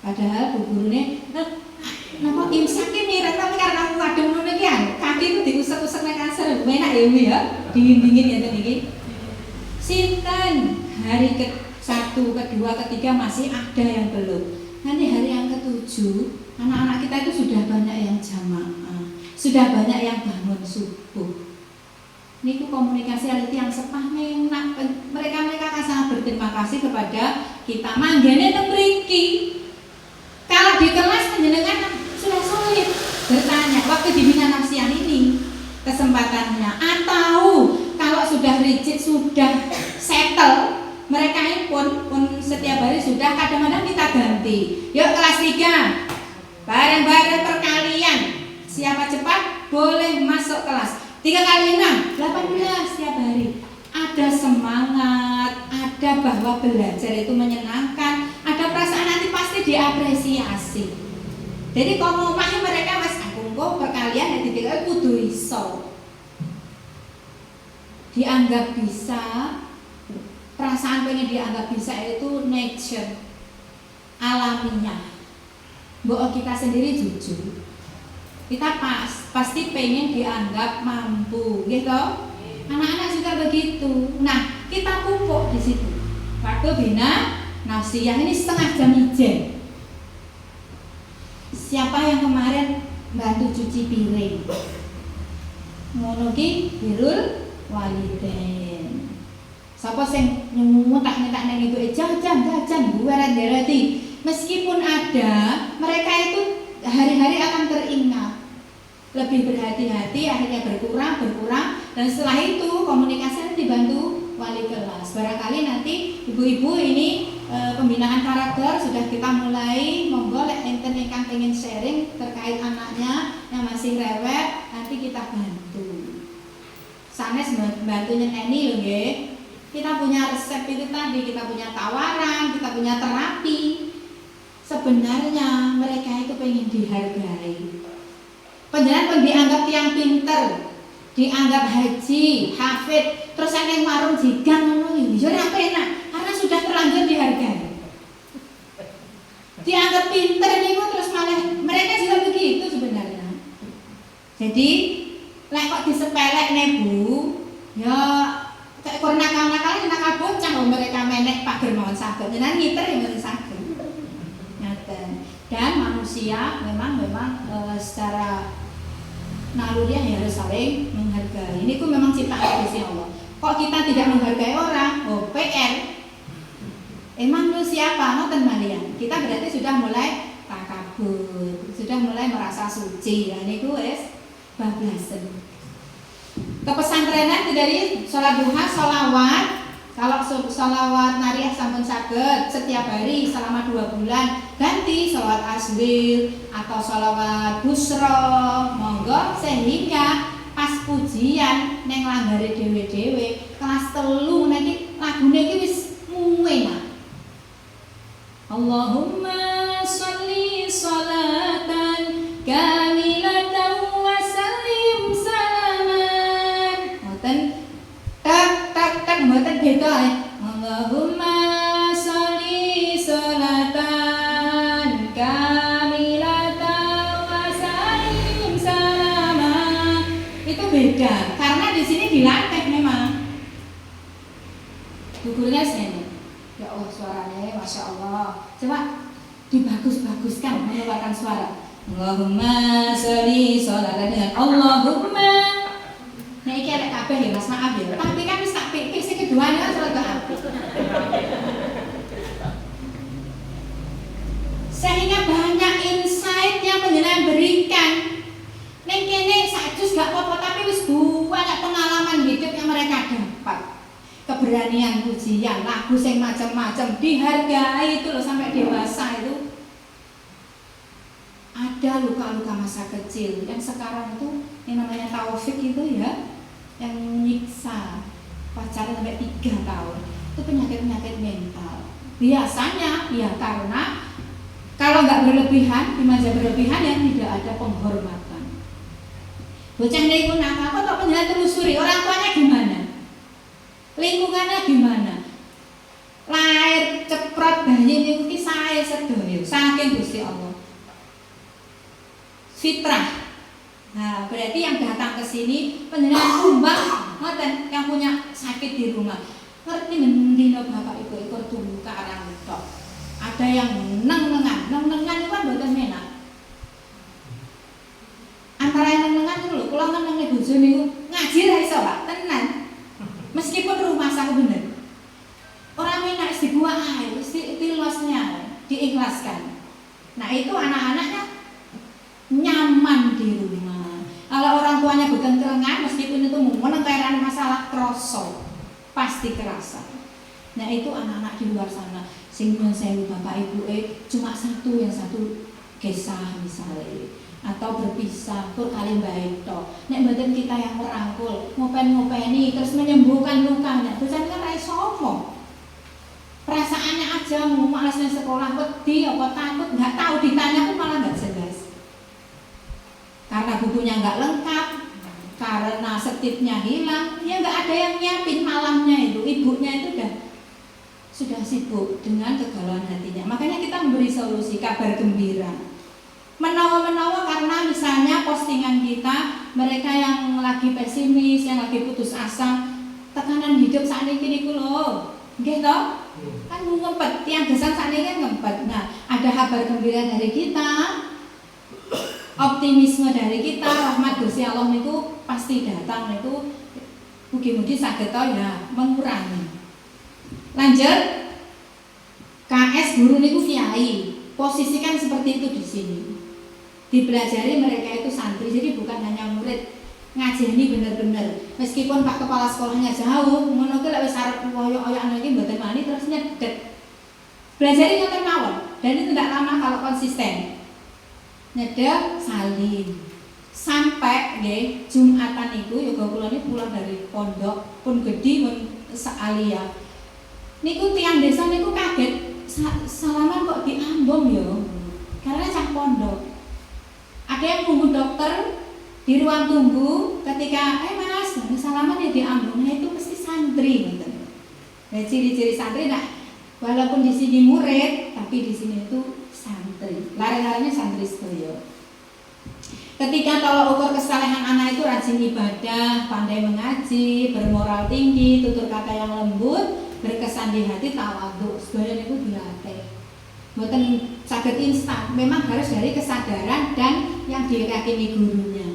Padahal bu gurune napa imsaknya mirip tapi karena aku adem ngono iki kaki itu diusek-usek nek kasar enak ya dingin-dingin ya tadi. Sinten hari ke-1, ke-2, ke-3 masih ada yang belum. Nanti hari yang ke-7 anak-anak kita itu sudah banyak yang jamaah, sudah banyak yang bangun subuh. Ini komunikasi yang sepah enak. Mereka akan sangat berterima kasih kepada kita. Manggane teng mriki. Kalau di kelas panjenengan sudah solid bertanya waktu dibina nafsiyah ini kesempatannya, atau kalau sudah rigid, sudah settle, mereka ini pun setiap hari sudah kadang-kadang kita ganti. Yuk kelas 3 bareng-bareng perkalian, siapa cepat boleh masuk kelas 3 kali 6 18 setiap hari. Ada semangat, ada bahwa belajar itu menyenangkan, ada perasaan nanti pasti diapresiasi. Jadi kalau ngomongnya mereka mas aku kok perkalian yang ditinggal kudu iso dianggap bisa. Perasaan pengen dianggap bisa itu nature alamiah. Mbok kita sendiri jujur, kita pasti pengen dianggap mampu, gitu. Anak-anak juga begitu. Nah, kita pupuk di situ. Waktu bina nafsiyah ini setengah jam ijen. Siapa yang kemarin bantu cuci piring? Ngono ki birrul walidain. Sapa sing nyutak-nyutak nang ibu jajan gue renderati. Meskipun ada, mereka itu hari-hari akan teringat. Lebih berhati-hati, akhirnya berkurang, dan setelah itu komunikasi dibantu wali kelas. Barangkali nanti ibu-ibu ini pembinaan karakter sudah kita mulai. Monggo lek enten ingkang pengen sharing terkait anaknya yang masih rewel, nanti kita bantu. Sanes bantu nyeneni lho nggih. Kita punya resep itu tadi, kita punya tawaran, kita punya terapi. Sebenarnya mereka itu pengen dihargai. Panjenengan pun dianggap yang pinter, dianggap haji, hafid, terus ada yang warung jigang ngono iki. Yo ora enak, karena sudah terlanjur dihargai. Dianggap pinter niku terus malah mereka juga begitu sebenarnya. Jadi, lek kok disepelekne Bu, ya kayak nakal bocah mereka menek pager mawon saged. Jenengan ngiter ya mboten saged. Dan manusia memang secara naluriah harus saling menghargai. Ini tuh memang ciptaan Gusti Allah. Kok kita tidak menghargai orang? Oh, PR. Emang lu siapa? Ngoten malian. Kita berarti sudah mulai takabur, sudah mulai merasa suci. Ya niku wis bablasen. Kepesantrenan dari sholat duha, sholawat. Kalau sholawat nariyah sampun saged setiap hari selama 2 bulan, ganti sholawat asbir atau sholawat busro, monggo, sehingga pas pujian neng langgare dewe-dewe kelas 3 nanti lagune iki wis enak. Allahumma sholli sholatan kamilatan wa sallim salaman. Ngoten tak mboten beda ya. Allahumma sholli sholatan kamilatan wa sallim salaman. Itu beda karena di sini dilatih memang. Gurunya sini. Ya Allah suaranya Masya Allah. Coba dibagus-baguskan mengeluarkan suara. Allahumma sholli sholatan dengan Allahumma. Nah iki ada kabeh ya Mas, maaf ya. Tapi kan wis tak pikir sing keduanya kan rada apik. Sehingga banyak insight yang panjenengan berikan. Ning kene sajus gak apa-apa tapi wis banyak pengalaman hidup yang mereka dapat. Keberanian pujian, lagu sing macam-macam dihargai itu loh sampai dewasa itu. Ada luka-luka masa kecil yang sekarang itu yang namanya taufik itu ya, yang menyiksa pacaran sampai 3 tahun itu penyakit-penyakit mental. Biasanya ya karena kalau nggak berlebihan, dimanja berlebihan yang tidak ada penghormatan. Bocah niku nakal kok pengen telusuri orang tuanya gimana, lingkungannya gimana, lahir ceprot bayi niku ki sae sedoyo saking Gusti Allah. Fitrah. Nah, berarti yang datang ke sini penjenengan kumbang, ngoten yang punya sakit di rumah. Ngerti mendino Bapak Ibu ekor tunggu karang tok. Ada yang neng-nengan itu kan mboten enak. Antara yang neng-nengan itu lho, kula ngenengne bojo niku ngaji ra iso, Pak, tenan. Meskipun rumah saya bener. Orang enak wis dibuat ae, wis dilosnya, diikhlaskan. Nah, itu anak-anaknya nyaman di rumah. Kalau orang tuanya berkengkerengan, meskipun itu menengkaran masalah kroso, pasti kerasa. Nah itu anak-anak di luar sana. Sing pun saya Bapak Ibu cuma satu kisah misalnya, atau berpisah, tur kali baik toh. Nek badan kita yang merangkul, ngopen-ngopeni, terus menyembuhkan lukanya. Terus kan rai somo. Perasaannya aja mau malasnya sekolah, wedi apa takut, nggak tahu ditanya pun malah nggak jelas. Karena bukunya nggak lengkap, karena setipnya hilang, ya nggak ada yang nyiapin malamnya itu. Ibunya itu sudah sibuk dengan kegalauan hatinya. Makanya kita memberi solusi kabar gembira. Menawa-menawa karena misalnya postingan kita, mereka yang lagi pesimis, yang lagi putus asa, tekanan hidup saat ini loh, gitu? Kan ngempet, tiang gesan saat ini kan ngempet. Nah, ada kabar gembira dari kita. Optimisme dari kita, rahmat Gusti Allah itu pasti datang itu. Mugi-mugi saged ya mengurangi. Lanjut, KS guru niku kiai. Posisikan seperti itu di sini. Dipelajari mereka itu santri, jadi bukan hanya murid. Ngajeni bener-bener. Meskipun Pak Kepala Sekolahnya jauh, ngono ki lek wis arep oyo-oyoan lagi mboten wani terus nyedet. Belajari ngoten mawon dan itu tidak lama kalau konsisten. Nyedek salin sampai nggih Jumatan itu yoga kula niku pulang dari pondok pun gedhi pun sealia niku tiang desa niku kaget salaman kok diambung yo karena cah pondok. Ada yang nunggu dokter di ruang tunggu ketika Mas salaman ya diambung. Nah itu mesti santri gitu. Nah ciri-ciri santri nah walaupun di sini murid tapi di sini itu santri, lari-larinya santri sedaya. Ketika tolak ukur kesalehan anak itu rajin ibadah, pandai mengaji, bermoral tinggi, tutur kata yang lembut, berkesan di hati, tawadhu, sedaya itu dilatih. Mboten saged instan, memang harus dari kesadaran dan yang diyakini gurunya.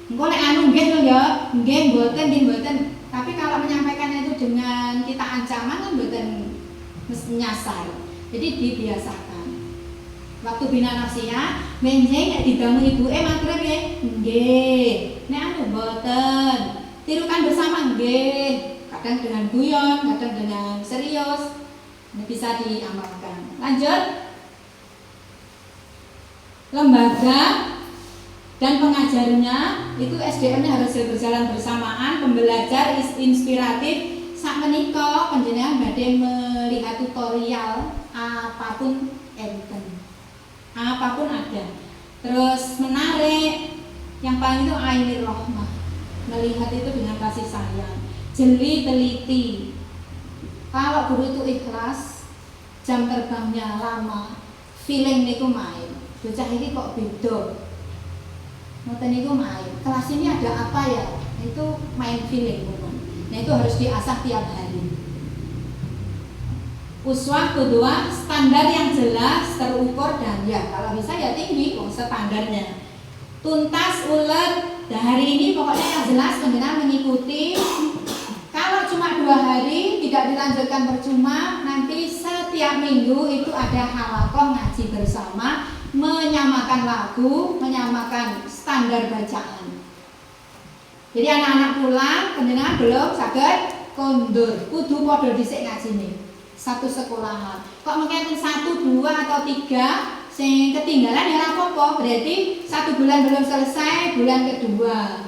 Engko lek anu nggih lho ya, nggih mboten. Tapi kalau menyampaikan itu dengan kita ancaman kan mboten mesti nyasar. Jadi dibiasakan. Waktu bina nafsiyah, benjing nek dibangun ibuke matur nggih. Nek anu mboten. Tirukan bersama nggih, kadang dengan guyon, kadang dengan serius. Ini bisa diamalkan. Lanjut. Lembaga dan pengajarnya itu SDM-nya harus berjalan bersamaan, pembelajar inspiratif. Sak menika panjenengan badhe melihat tutorial apapun enten. Apapun ada. Terus menarik, yang paling itu ainir rahmah. Melihat itu dengan kasih sayang, jeli teliti. Kalau guru itu ikhlas, jam terbangnya lama, feeling niku main. Bocah ini kok beda. Ngoten niku main. Kelas ini ada apa ya? Itu main feeling. Nah itu harus diasah tiap hari. Uswah kedua, standar yang jelas, terukur dan ya kalau bisa ya tinggi standarnya. Tuntas, ulet. Nah hari ini pokoknya yang jelas panjenengan mengikuti. Kalau cuma 2 hari tidak dilanjutkan percuma. Nanti setiap minggu itu ada halakoh ngaji bersama, menyamakan lagu, menyamakan standar bacaan. Jadi anak-anak pulang panjenengan belum saged kondur, kudu padha dhisik ngajine. Satu sekolahan. Kok mungkin 1, 2 atau 3 sing ketinggalan ya apa-apa, berarti 1 bulan belum selesai, bulan kedua,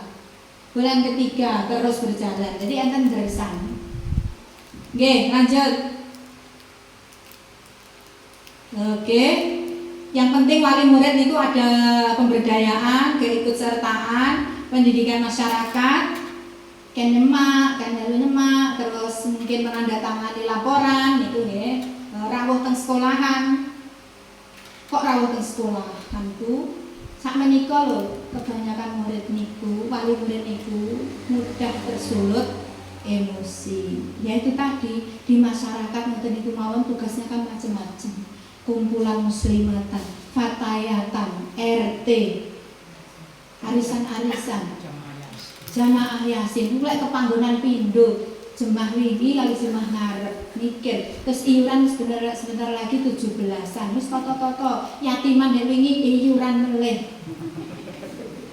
bulan ketiga terus berjalan. Jadi enten dresan. Oke, lanjut. Oke. Yang penting wali murid itu ada pemberdayaan, keikutsertaan, pendidikan masyarakat, kan nyemak, kan melu nyemak, terus mungkin menandatangani laporan itu nggih, rawuh teng sekolahan. Kok rawuh teng sekolahan tuh sak menika lho, kebanyakan murid niku, wali murid niku mudah tersulut emosi. Ya itu tadi di masyarakat ngoten niku mawon tugasnya kan macam-macam. Kumpulan muslimatan, fatayatan, RT, arisan-arisan, jamaah yasin, mulai kepanggonan pindho, jemaah wingi kali jemaah ngarep mikir, terus iuran sebentar lagi 17-an, wis toto-toto yatiman nek wingi iuran meleh.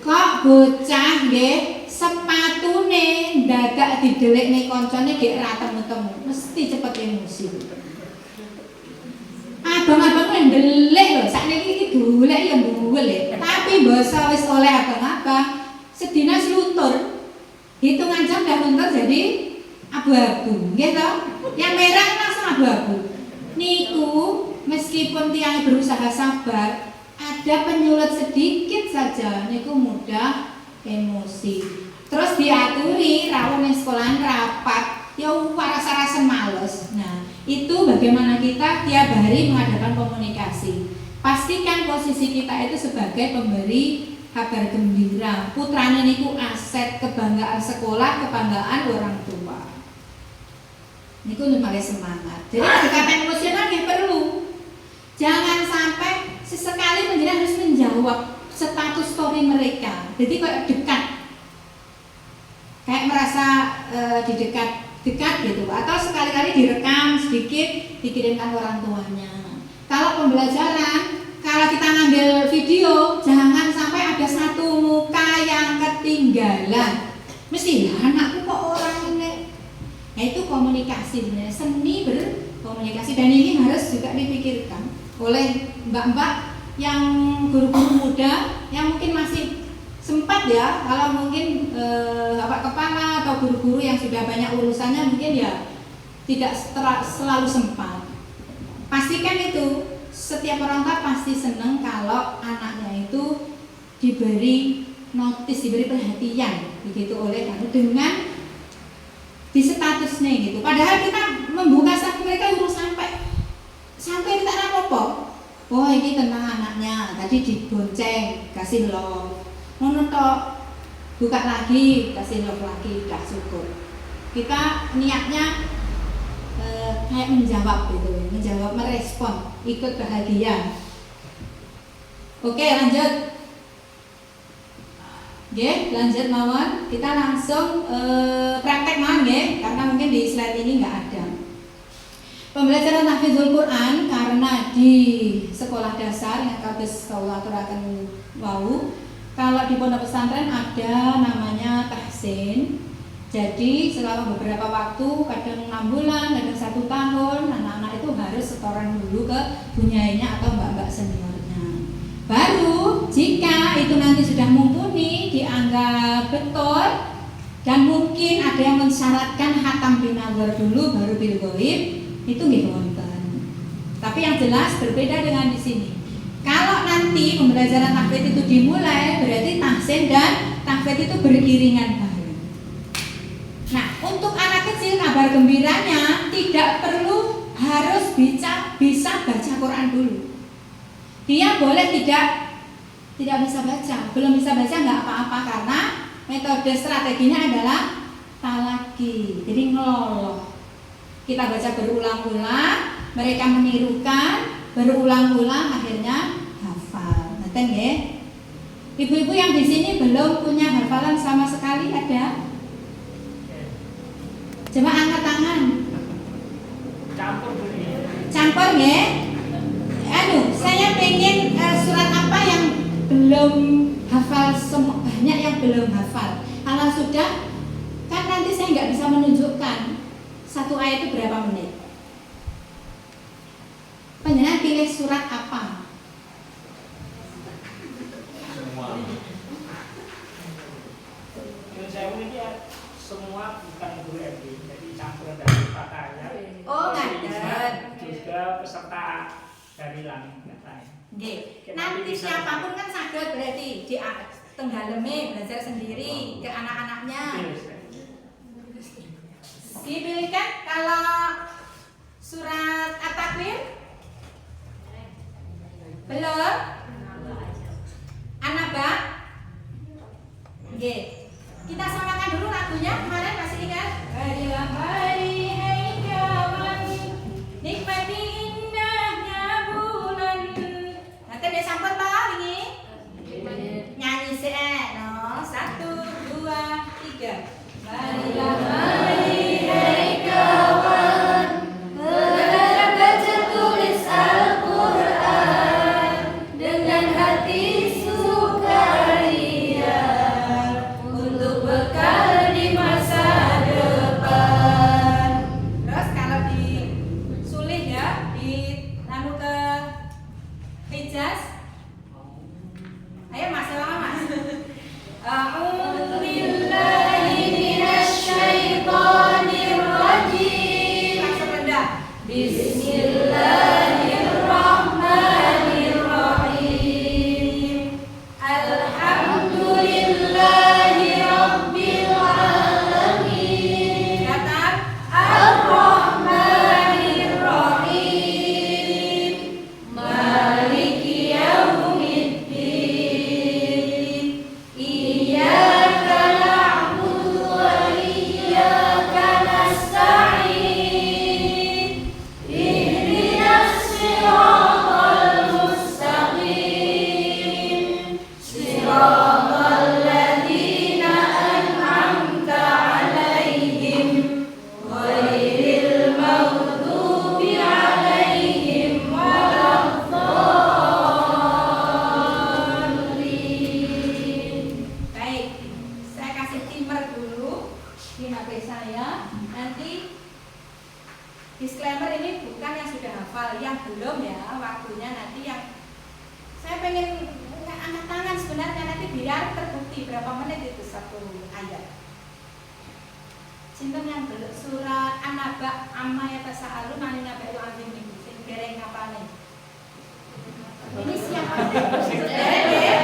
Kok bocah nggih sepatune dadak didelikne kancane gek ra temu-temu, mesti cepet emosi. Abang-abang yang ndelik lho, sakniki iki golek ya golek, tapi basa wis oleh abang-abang sedina sluntur. Hitungan jam dah luntur jadi abu-abu, nggih to? Yang merah langsung abu-abu. Niku meskipun tiang berusaha sabar, ada penyulut sedikit saja niku mudah emosi. Terus diaturi rawuh ning sekolahan rapat, ya rasa-rasa males. Nah, itu bagaimana kita tiap hari mengadakan komunikasi. Pastikan posisi kita itu sebagai pemberi kabar gembira. Putrane niku aset, kebanggaan sekolah, kebanggaan orang tua. Niku lumayan semangat. Jadi pendekatan emosional yang perlu. Jangan sampai sesekali penjenengan harus menjawab status story mereka. Jadi kayak dekat, kayak merasa dekat gitu. Atau sekali-kali direkam sedikit, dikirimkan orang tuanya. Kalau pembelajaran, kalau kita ngambil video, jangan sampai ada satu muka yang ketinggalan. Mesti anakku kok orang ini. Nah itu komunikasi sebenarnya, seni berkomunikasi, dan ini harus juga dipikirkan oleh mbak-mbak yang guru-guru muda yang mungkin masih sempat ya, kalau mungkin bapak kepala atau guru-guru yang sudah banyak urusannya mungkin ya tidak selalu sempat. Pastikan itu setiap orang tua pasti senang kalau anaknya itu diberi notis, diberi perhatian begitu oleh kamu dengan di statusnya gitu. Padahal kita membuka status mereka urus sampai kita apa-apa. Oh ini tentang anaknya, tadi dibonceng, kasih love. Ngono tok, buka lagi, kasih love lagi, dah syukur. Kita niatnya kayak menjawab gitu, menjawab, merespon, ikut bahagia. Oke, lanjut. Oke, lanjut mawon. Kita langsung praktek mawon nggih, karena mungkin di slide ini nggak ada. Pembelajaran tahfidzul Quran karena di sekolah dasar yang kados kula aturaken wau, kalau di pondok pesantren ada namanya tahsin. Jadi selama beberapa waktu, kadang 6 bulan, kadang 1 tahun, anak-anak itu harus setoran dulu ke bunyainya atau mbak-mbak seniornya. Baru jika itu nanti sudah mumpuni, dianggap betul, dan mungkin ada yang mensyaratkan hatam binazar dulu baru bil ghaib, itu nggih wonten. Tapi yang jelas berbeda dengan di sini. Kalau nanti pembelajaran tahfidz itu dimulai, berarti tahsin dan tahfidz itu beriringan bareng. Nah, untuk anak kecil kabar gembiranya tidak perlu harus bisa baca Quran dulu. Dia boleh tidak bisa baca, belum bisa baca nggak apa-apa karena metode strateginya adalah talaki, jadi ngeloloh. Kita baca berulang-ulang, mereka menirukan, berulang-ulang akhirnya hafal. Ngerti nggih? Ibu-ibu yang di sini belum punya hafalan sama sekali ada? Coba angkat tangan. Campur nggih? Saya pengen surat apa yang belum hafal, banyak yang belum hafal. Kalau sudah, kan nanti saya nggak bisa menunjukkan satu ayat itu berapa menit. Panjenengan pilih surat apa? Semua. Yang saya ini semua bukan guru MD, jadi campuran dari 4 ayat. Oh, ngaten. Juga peserta dari langit. Nggih. Nanti siapapun kan saged berarti di tenggaleme belajar sendiri ke anak-anaknya. Dipilihkan kalau surat At-Takwir? Belum? An-Naba? Nggih. Kita samakan dulu lagunya, kemarin masih ingat? Harilah hari hai kawan, nikmati indahnya bulan. Nanti dia sampun toh ini? Nyanyi no, 1, 2, 3. Harilah hari hai kawan, belajar baca tulis Al-Quran dengan hati sukaria untuk bekal di masa depan. Terus kalau disulih ya, nanu ke Hijaz. Ayo Mas, sama Mas. A'udzu billahi minasyaitonir rajim. Langsung rendah. Bismillahirrahmanirrahim. Alhamdulillahi rabbil alamin. Kata Ar-Rahmanir-Rahim. Maliki yaumiddin. Iyyaka na'budu wa iyyaka nasta'in. Ihdinas siratal mustaqim. Siratal ladzina an'amta 'alaihim ghairil maghdubi 'alaihim waladdallin. Baik, saya kasih timer dulu di HP saya. Nanti disclaimer ini bukan yang sudah hafal, yang belum ya, waktunya nanti yang saya pengen angkat tangan sebenarnya nanti biar terbukti berapa menit itu satu ayat. Sinten yang belum surat An-Naba amma yatasaalun anin naba'il azim ini sing dereng ngapane. Ini siapa? Dereng ya?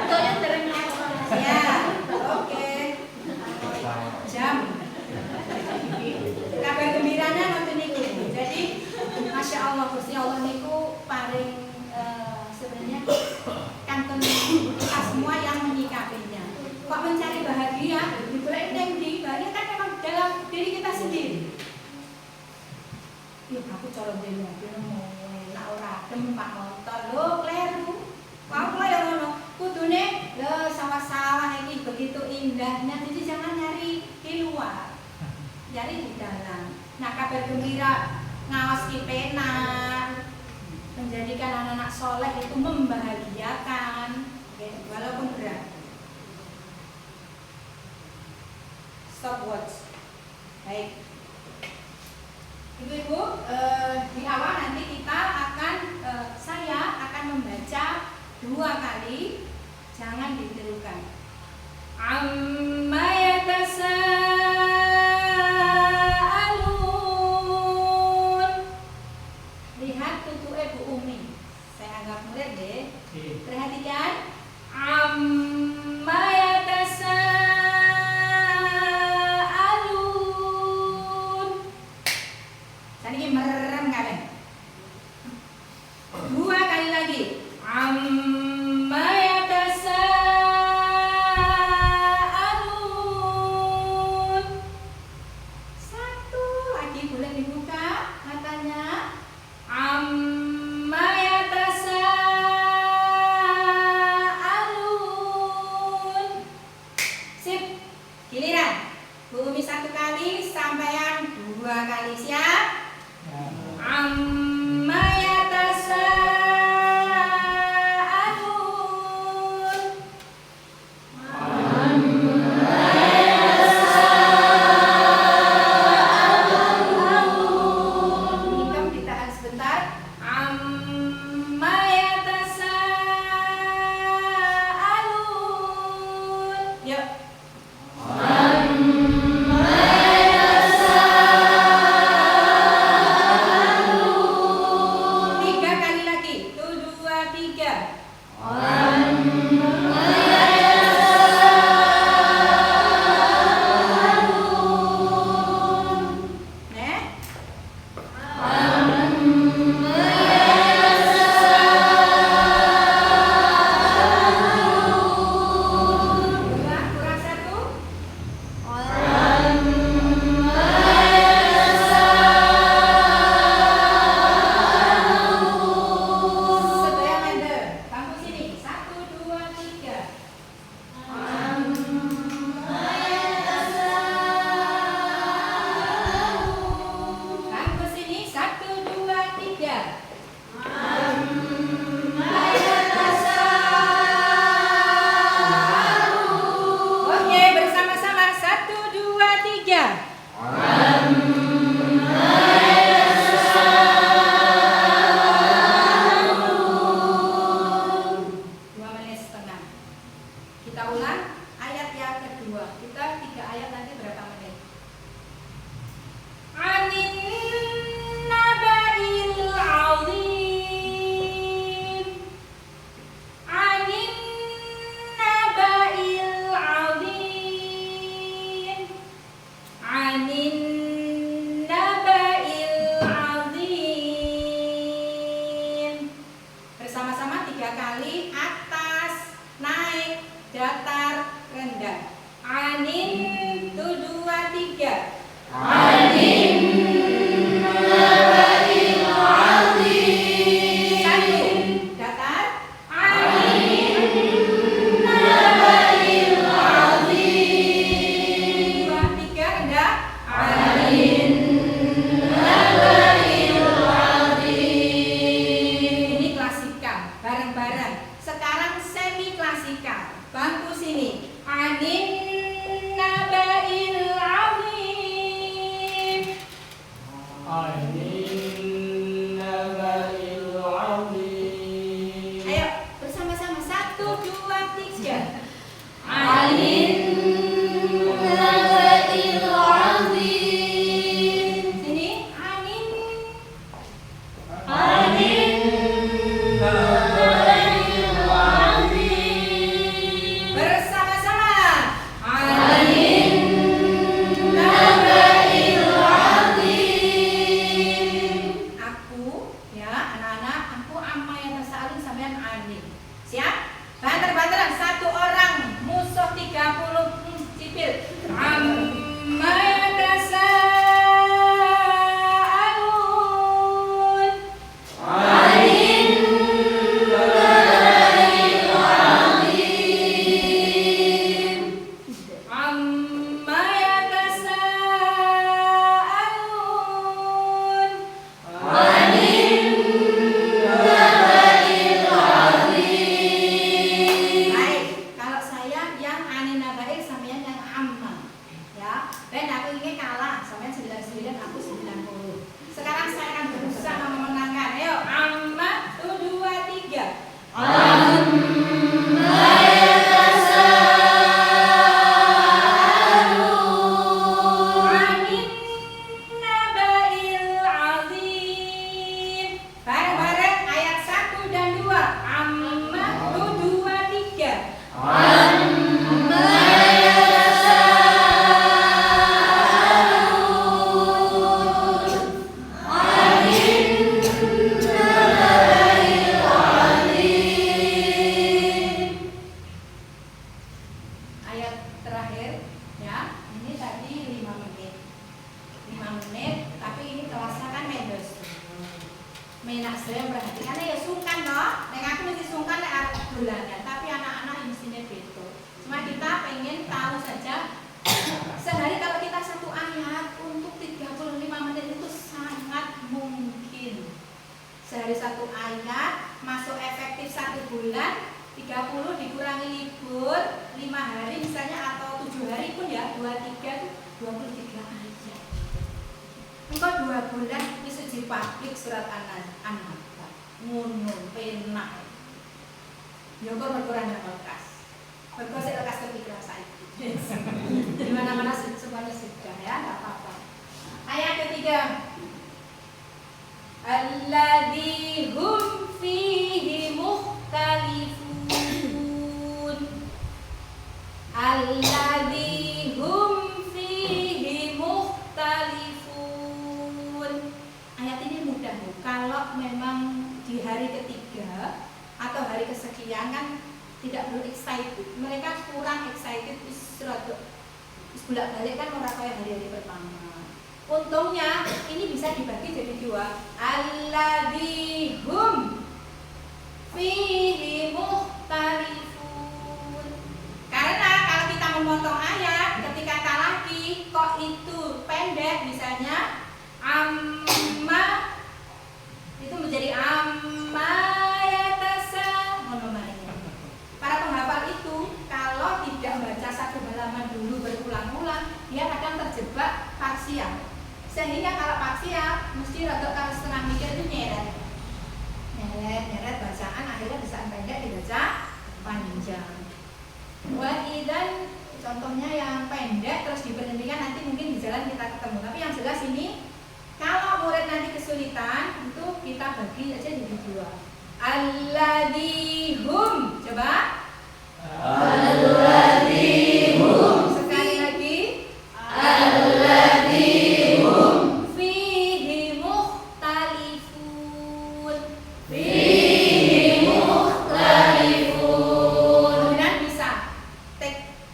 Itu yang dereng ngapane. Ya, oke. Jam. Kabar gembiranya ngoten niku. Jadi Masya Allah Gusti Allah niku paling sebenarnya kantun kita semua yang menyikapinya. Kok mencari bahagia, digolek ning ndi? Bahagia kan memang dalam diri kita sendiri. Yuk aku cara dhewe mobil nak ora tempat motor lho kleru. Wau ya ngono. Kudune lho sawah-sawah iki begitu indahnya, jadi jangan nyari di luar. Nyari di dalam. Nah, kabar gembira ngawas kipena menjadikan anak-anak soleh itu membahagiakan, walaupun berat. stopwatch. Baik. Ibu-ibu, di awal nanti kita akan saya akan membaca 2 kali, jangan ditirukan. Amma yatasaalun. Lihat tutuke Bu Umi. Saya anggap murid deh. Perhatikan. Amma yatasaalun. Saniki merem kabeh. 2 kali lagi. Amma yatasaalun. 1 lagi boleh dibuka matanya. Amma yatasaalun. Sip. Giliran. Bu Umi 1 kali, sampean 2 kali. Siap? Amma yatasaalun. Nikam ditahan sebentar. Amma yatasaalun. Yuk. Tiga kali lagi. 1, 2, 3. Nek. Kurang 1. Sedaya member, bangku sini. 1, 2, 3. Bangku sini. 1, 2, 3. Oke, bersama-sama. 1, 2, 3. 2 menit setengah. Kita ulang ayat yang kedua. Kita 3 ayat nanti berapa menit? Anin nabail azim. Anin nabail azim. Anin nabail azim. Bersama-sama 3 kali. Atas, naik, datar, rendah. Anin, 1, 2, 3. Satu, datar. Dua, 3, rendah. Ini klasikal, bareng-bareng. Sekarang semi klasikal. Bangku sini. Anin nabail azim. Ayo bersama-sama. 1, 2, 3. Sini. Anin. Bersama-sama. Aku, ya anak-anak, aku amma yatasaalun sampean anin. Siap? Banter-banteran 1 orang musuh 30 sipil. Amma yatasaalun. Amma yatasaalun. Sehari 1 ayat, masuk efektif 1 bulan, 30 dikurangi libur 5 hari misalnya atau 7 hari pun ya, 23 itu 23 ayat. Engkau 2 bulan bisa dipaklik surat An-Naba. Ngunun, penak. Ya kok berkurang lekas. Berkurang lekas kepikiran saya. Di mana-mana semuanya sudah ya, enggak apa-apa. Ayat ketiga. Alladzi hum fihi mukhtalifun. Alladzi hum fihi mukhtalifun. Ayat ini mudah Bu. Kalau memang di hari ketiga atau hari kesekian kan tidak perlu excited. Mereka kurang excited bolak-balik kan orang kayak hari-hari pertama. Untungnya ini bisa dibagi jadi 2. Alladzi hum fihi mukhtalifun. Karena kalau kita memotong ayat ketika talaqi kok itu pendek, misalnya amma itu menjadi amma yatasa. Para penghafal itu kalau tidak membaca 1 halaman dulu berulang-ulang, dia kadang terjebak parsial. Sehingga kalau parsial mesti rada kalau setengah mikir itu nyeret bacaan, akhirnya bisa pendek dibaca panjang. Dan contohnya yang pendek terus diberhentikan, nanti mungkin di jalan kita ketemu. Tapi yang jelas ini kalau murid nanti kesulitan itu kita bagi aja jadi 2. Alladzi hum, coba. Alladzi hum. Sekali lagi. Alladzi hum fihi mukhtalifun. Fihi mukhtalifun. Kemudian bisa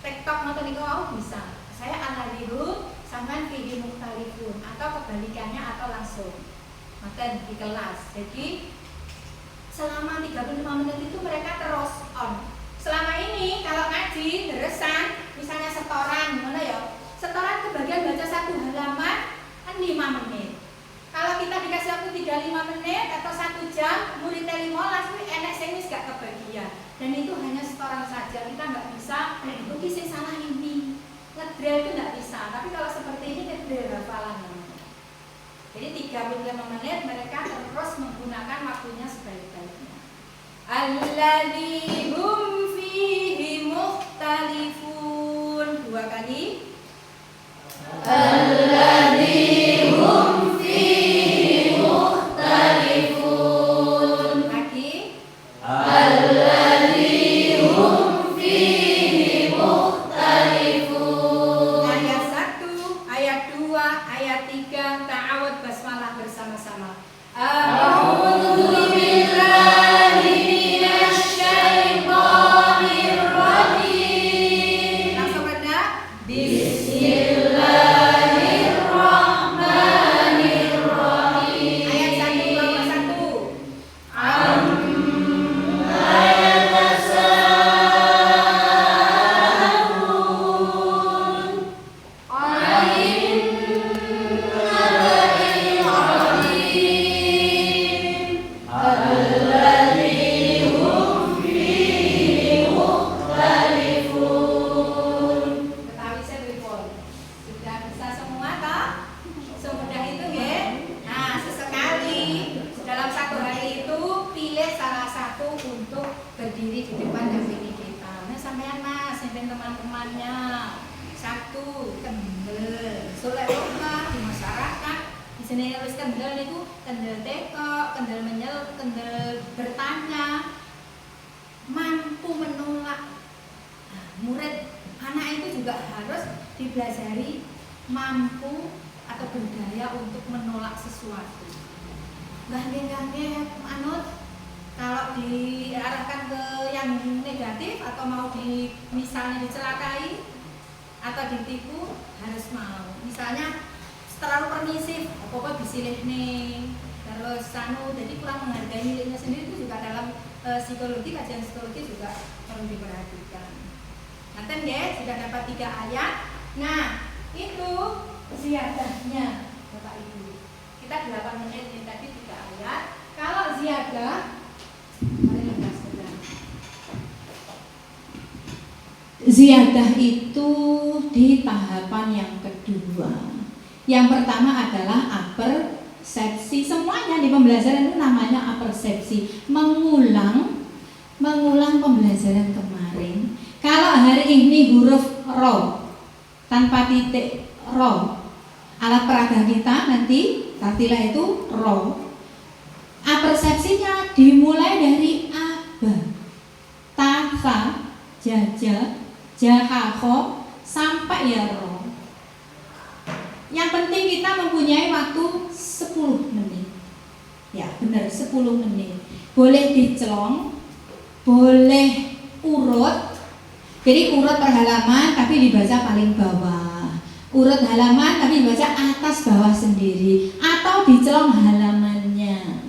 TikTok nonton itu bisa. Saya alladzi hum sampean fihi mukhtalifun atau kebalikannya atau langsung. Maten di kelas. Jadi selama 35 menit itu mereka terus on. Selama ini kalau ngaji, deresan, misalnya setoran, gimana ya? Setoran kebagian baca 1 halaman kan 5 menit. Kalau kita dikasih waktu 35 menit atau 1 jam, muridnya 15, tapi enek sing wis gak kebagian. Dan itu hanya setoran saja, kita nggak bisa mungkin sing salah ini. Ngedrill itu nggak bisa, tapi kalau seperti ini ngedrill hafalan. Jadi 35 menit mereka terus menggunakan waktunya sebaik-baiknya. Alladzi hum fihi mukhtalifun. 2 kali. Alladzi hum fihi mukhtalifun. Lagi. Alladzi hum fihi mukhtalifun. Ayat 1, ayat 2, ayat 3 ta'awud basmalah bersama-sama. A'udzu billahi minasy syaithanir rajim. Langsung rendah. Bismillahirrahmanirrahim. Ayat 1 bawah 1. Amma yatasaalun. Betawi saya telepon. Sudah bisa semua toh? Semudah itu ya. Nah, sesekali dalam 1 hari itu pilih salah satu untuk berdiri di depan dampingi kita. Nah, sampean Mas, sampean teman-temannya. 1 kendel. Soleh rumah di masyarakat. Di sini harus kendel niku kendel teko, kendel menyel, kendel bertanya. Mampu menolak juga harus dipelajari mampu atau berdaya untuk menolak sesuatu. Gangge manut kalau diarahkan ke yang negatif atau mau misalnya dicelakai atau ditipu harus mau. Misalnya terlalu permisif, pokoknya disilih nih, terus jadi kurang menghargai miliknya sendiri, itu juga dalam psikologi, kajian psikologi juga perlu diperhatikan. Nanti ya sudah dapat 3 ayat. Nah itu ziyadahnya Bapak Ibu. Kita 8 menit ini tadi 3 ayat. Kalau ziyadah, mari kita sedang. Ziyadah itu di tahapan yang kedua. Yang pertama adalah apersepsi. Semuanya di pembelajaran itu namanya apersepsi. Mengulang pembelajaran kemarin. Kalau hari ini huruf ro tanpa titik ro, alat peraga kita nanti tartilah itu ro. Apersepsinya dimulai dari aba, tafa, jaja, jahaho sampai ya ro. Yang penting kita mempunyai waktu 10 menit. Ya benar, 10 menit. Boleh dicelong, boleh urut. Jadi urut per halaman tapi dibaca paling bawah. Urut halaman tapi dibaca atas bawah sendiri. Atau dicelong halamannya.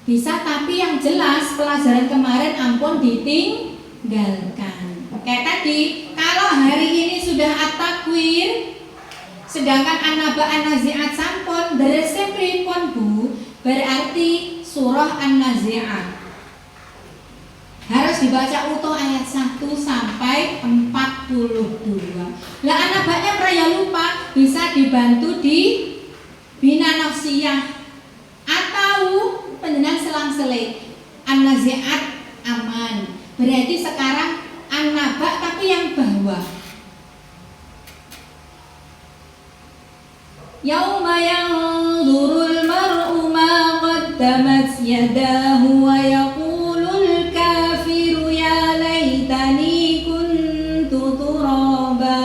Bisa, tapi yang jelas pelajaran kemarin ampun ditinggalkan. Kayak tadi, kalau hari ini sudah at-takwir, sedangkan an-naba an-nazi'at sampun derese pripun Bu? Berarti surah an-nazi'at harus dibaca utuh ayat 1 sampai 42. Lah an-nabanya praya lupa, bisa dibantu di bina nafsiyah atau penjenengan selang-seling. An-nazi'at aman. Berarti sekarang an-naba tapi yang bawah. Yauma yanzurul mar'u ma qaddamat yadahu wa yaqulul kafiru ya laitani kuntu turaba.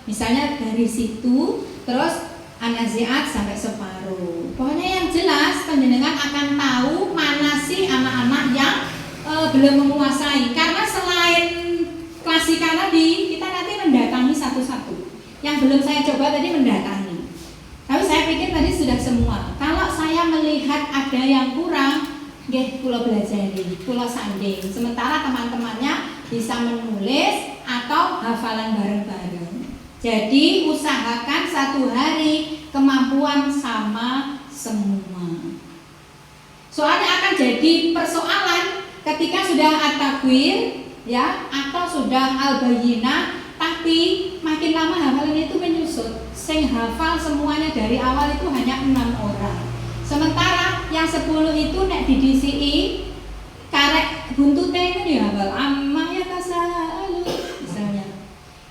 Misalnya dari situ terus an-nazi'at sampai separuh. Pokoknya yang jelas panjenengan akan tahu mana sih anak-anak yang belum menguasai. Karena selain klasika tadi, kita nanti mendatangi satu-satu. Yang belum saya coba tadi mendatangi. Tapi saya pikir tadi sudah semua. Kalau saya melihat ada yang kurang, nggih kula belajari, kula sanding. Sementara teman-temannya bisa menulis atau hafalan bareng-bareng. Jadi usahakan 1 hari kemampuan sama semua. Soalnya akan jadi persoalan ketika sudah at-takwir ya atau sudah al-bayyinah, tapi makin lama hafalan itu menyusut. Sing hafal semuanya dari awal itu hanya 6 orang. Sementara yang 10 itu nek didisi'i karek buntute itu dihafal. Amma ya tasalu misalnya.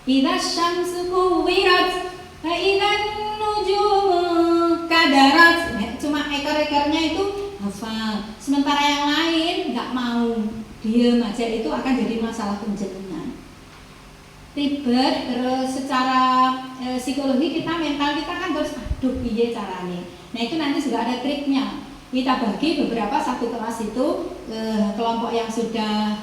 Idza syamsu kuwirat wa idzan nujumu kadarat. Cuma ekor-ekornya itu hafal. Sementara yang lain enggak mau, diam aja, itu akan jadi masalah penjenengan. Ribet, terus secara psikologi kita, mental kita kan terus aduh piye caranya. Nah itu nanti sudah ada triknya. Kita bagi beberapa satu kelas itu kelompok yang sudah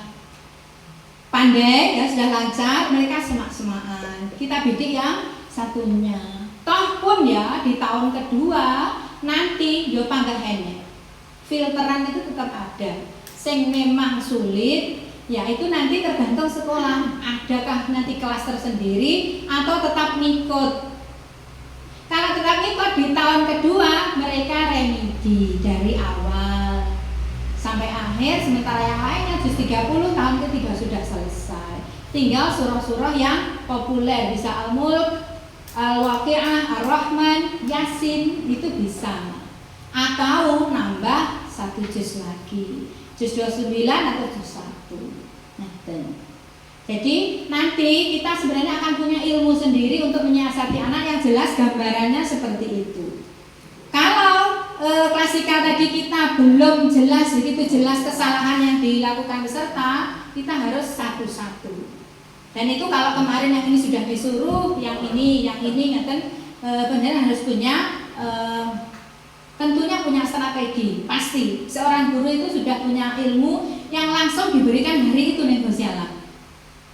pandai ya, sudah lancar, mereka semak-semakan. Kita bidik yang satunya. Toh pun ya di tahun kedua nanti yo panggahene. Filteran itu tetap ada. Sing memang sulit ya itu nanti tergantung sekolah, adakah nanti kelas tersendiri atau tetap ngikut. Kalau tetap ngikut di tahun kedua mereka remedi dari awal sampai akhir, sementara yang lainnya juz 30 tahun ketiga sudah selesai. Tinggal surah-surah yang populer, bisa Al-Mulk, Al-Waqi'ah, Ar-Rahman, Yasin itu bisa. Atau nambah 1 juz lagi, juz 29 atau juz 1. Nah, jadi nanti kita sebenarnya akan punya ilmu sendiri untuk menyiasati anak, yang jelas gambarannya seperti itu. Kalau klasika tadi kita belum jelas, begitu jelas kesalahan yang dilakukan peserta, kita harus satu-satu. Dan itu kalau kemarin yang ini sudah disuruh, yang ini ngeten, benar harus punya tentunya punya strategi. Pasti seorang guru itu sudah punya ilmu yang langsung diberikan hari itu nih Gusti Allah.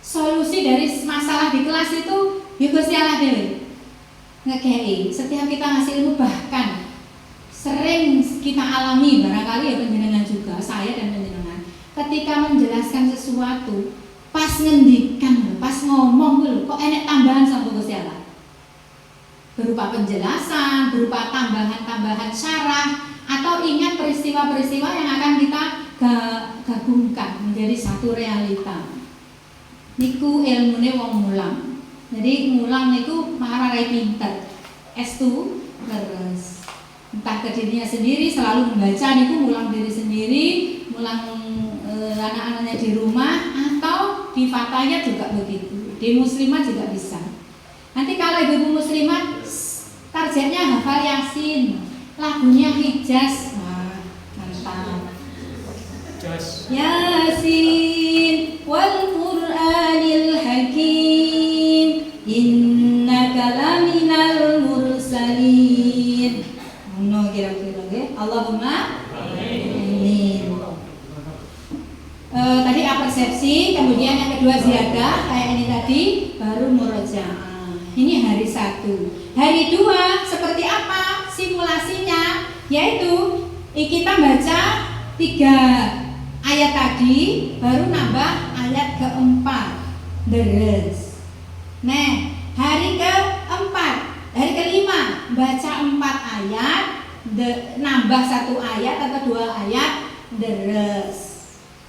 Solusi dari masalah di kelas itu ya Gusti Allah dewe ngekei. Setiap kita ngasih ilmu, bahkan sering kita alami, barangkali ya panjenengan juga, saya dan panjenengan, ketika menjelaskan sesuatu pas ngendikan, pas ngomong dulu kok enek tambahan sama Gusti Allah, berupa penjelasan, berupa tambahan-tambahan syarah, atau ingat peristiwa-peristiwa yang akan kita gabungkan menjadi satu realita. Niku ilmune wong mulang. Jadi mulang niku marai pinter. S2 terus entah ke dirinya sendiri, selalu membaca niku mulang diri sendiri, mulang anak-anaknya di rumah, atau di fatanya juga begitu. Di muslimah juga bisa. Nanti kalau ibu muslimah targetnya hafal Yasin, lagunya Hijaz, wah mantap. Yasin wal Qur'anil Hakim innaka laminal mursalin. Ono kira-kira nggih. Allahumma amin. Tadi apersepsi, kemudian yang kedua ziyadah, kayak ini tadi, baru murojaah. Ini hari 1. Hari 2 seperti apa simulasinya? Yaitu kita baca 3 ayat tadi, baru nambah ayat keempat, deres. Nah, hari keempat, hari kelima baca 4 ayat, nambah 1 ayat atau 2 ayat, deres.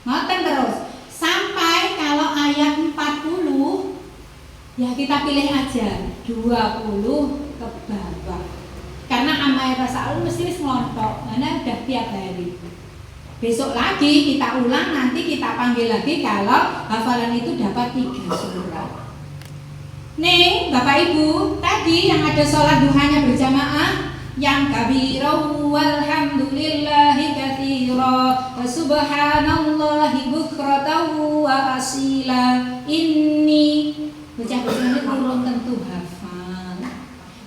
Ngoten terus sampai kalau ayat 40 ya kita pilih aja 20 ke bawah. Karena amai rasa mesti ngelontok, karena udah tiap hari. Besok lagi kita ulang, nanti kita panggil lagi kalau hafalan itu dapat 3 surat. Nih Bapak Ibu, tadi yang ada sholat duhanya berjamaah, yang kabirau walhamdulillahi katsira wa subhanallahi bukratan wa asila. Ini bocah-bocah belum tentu hafal.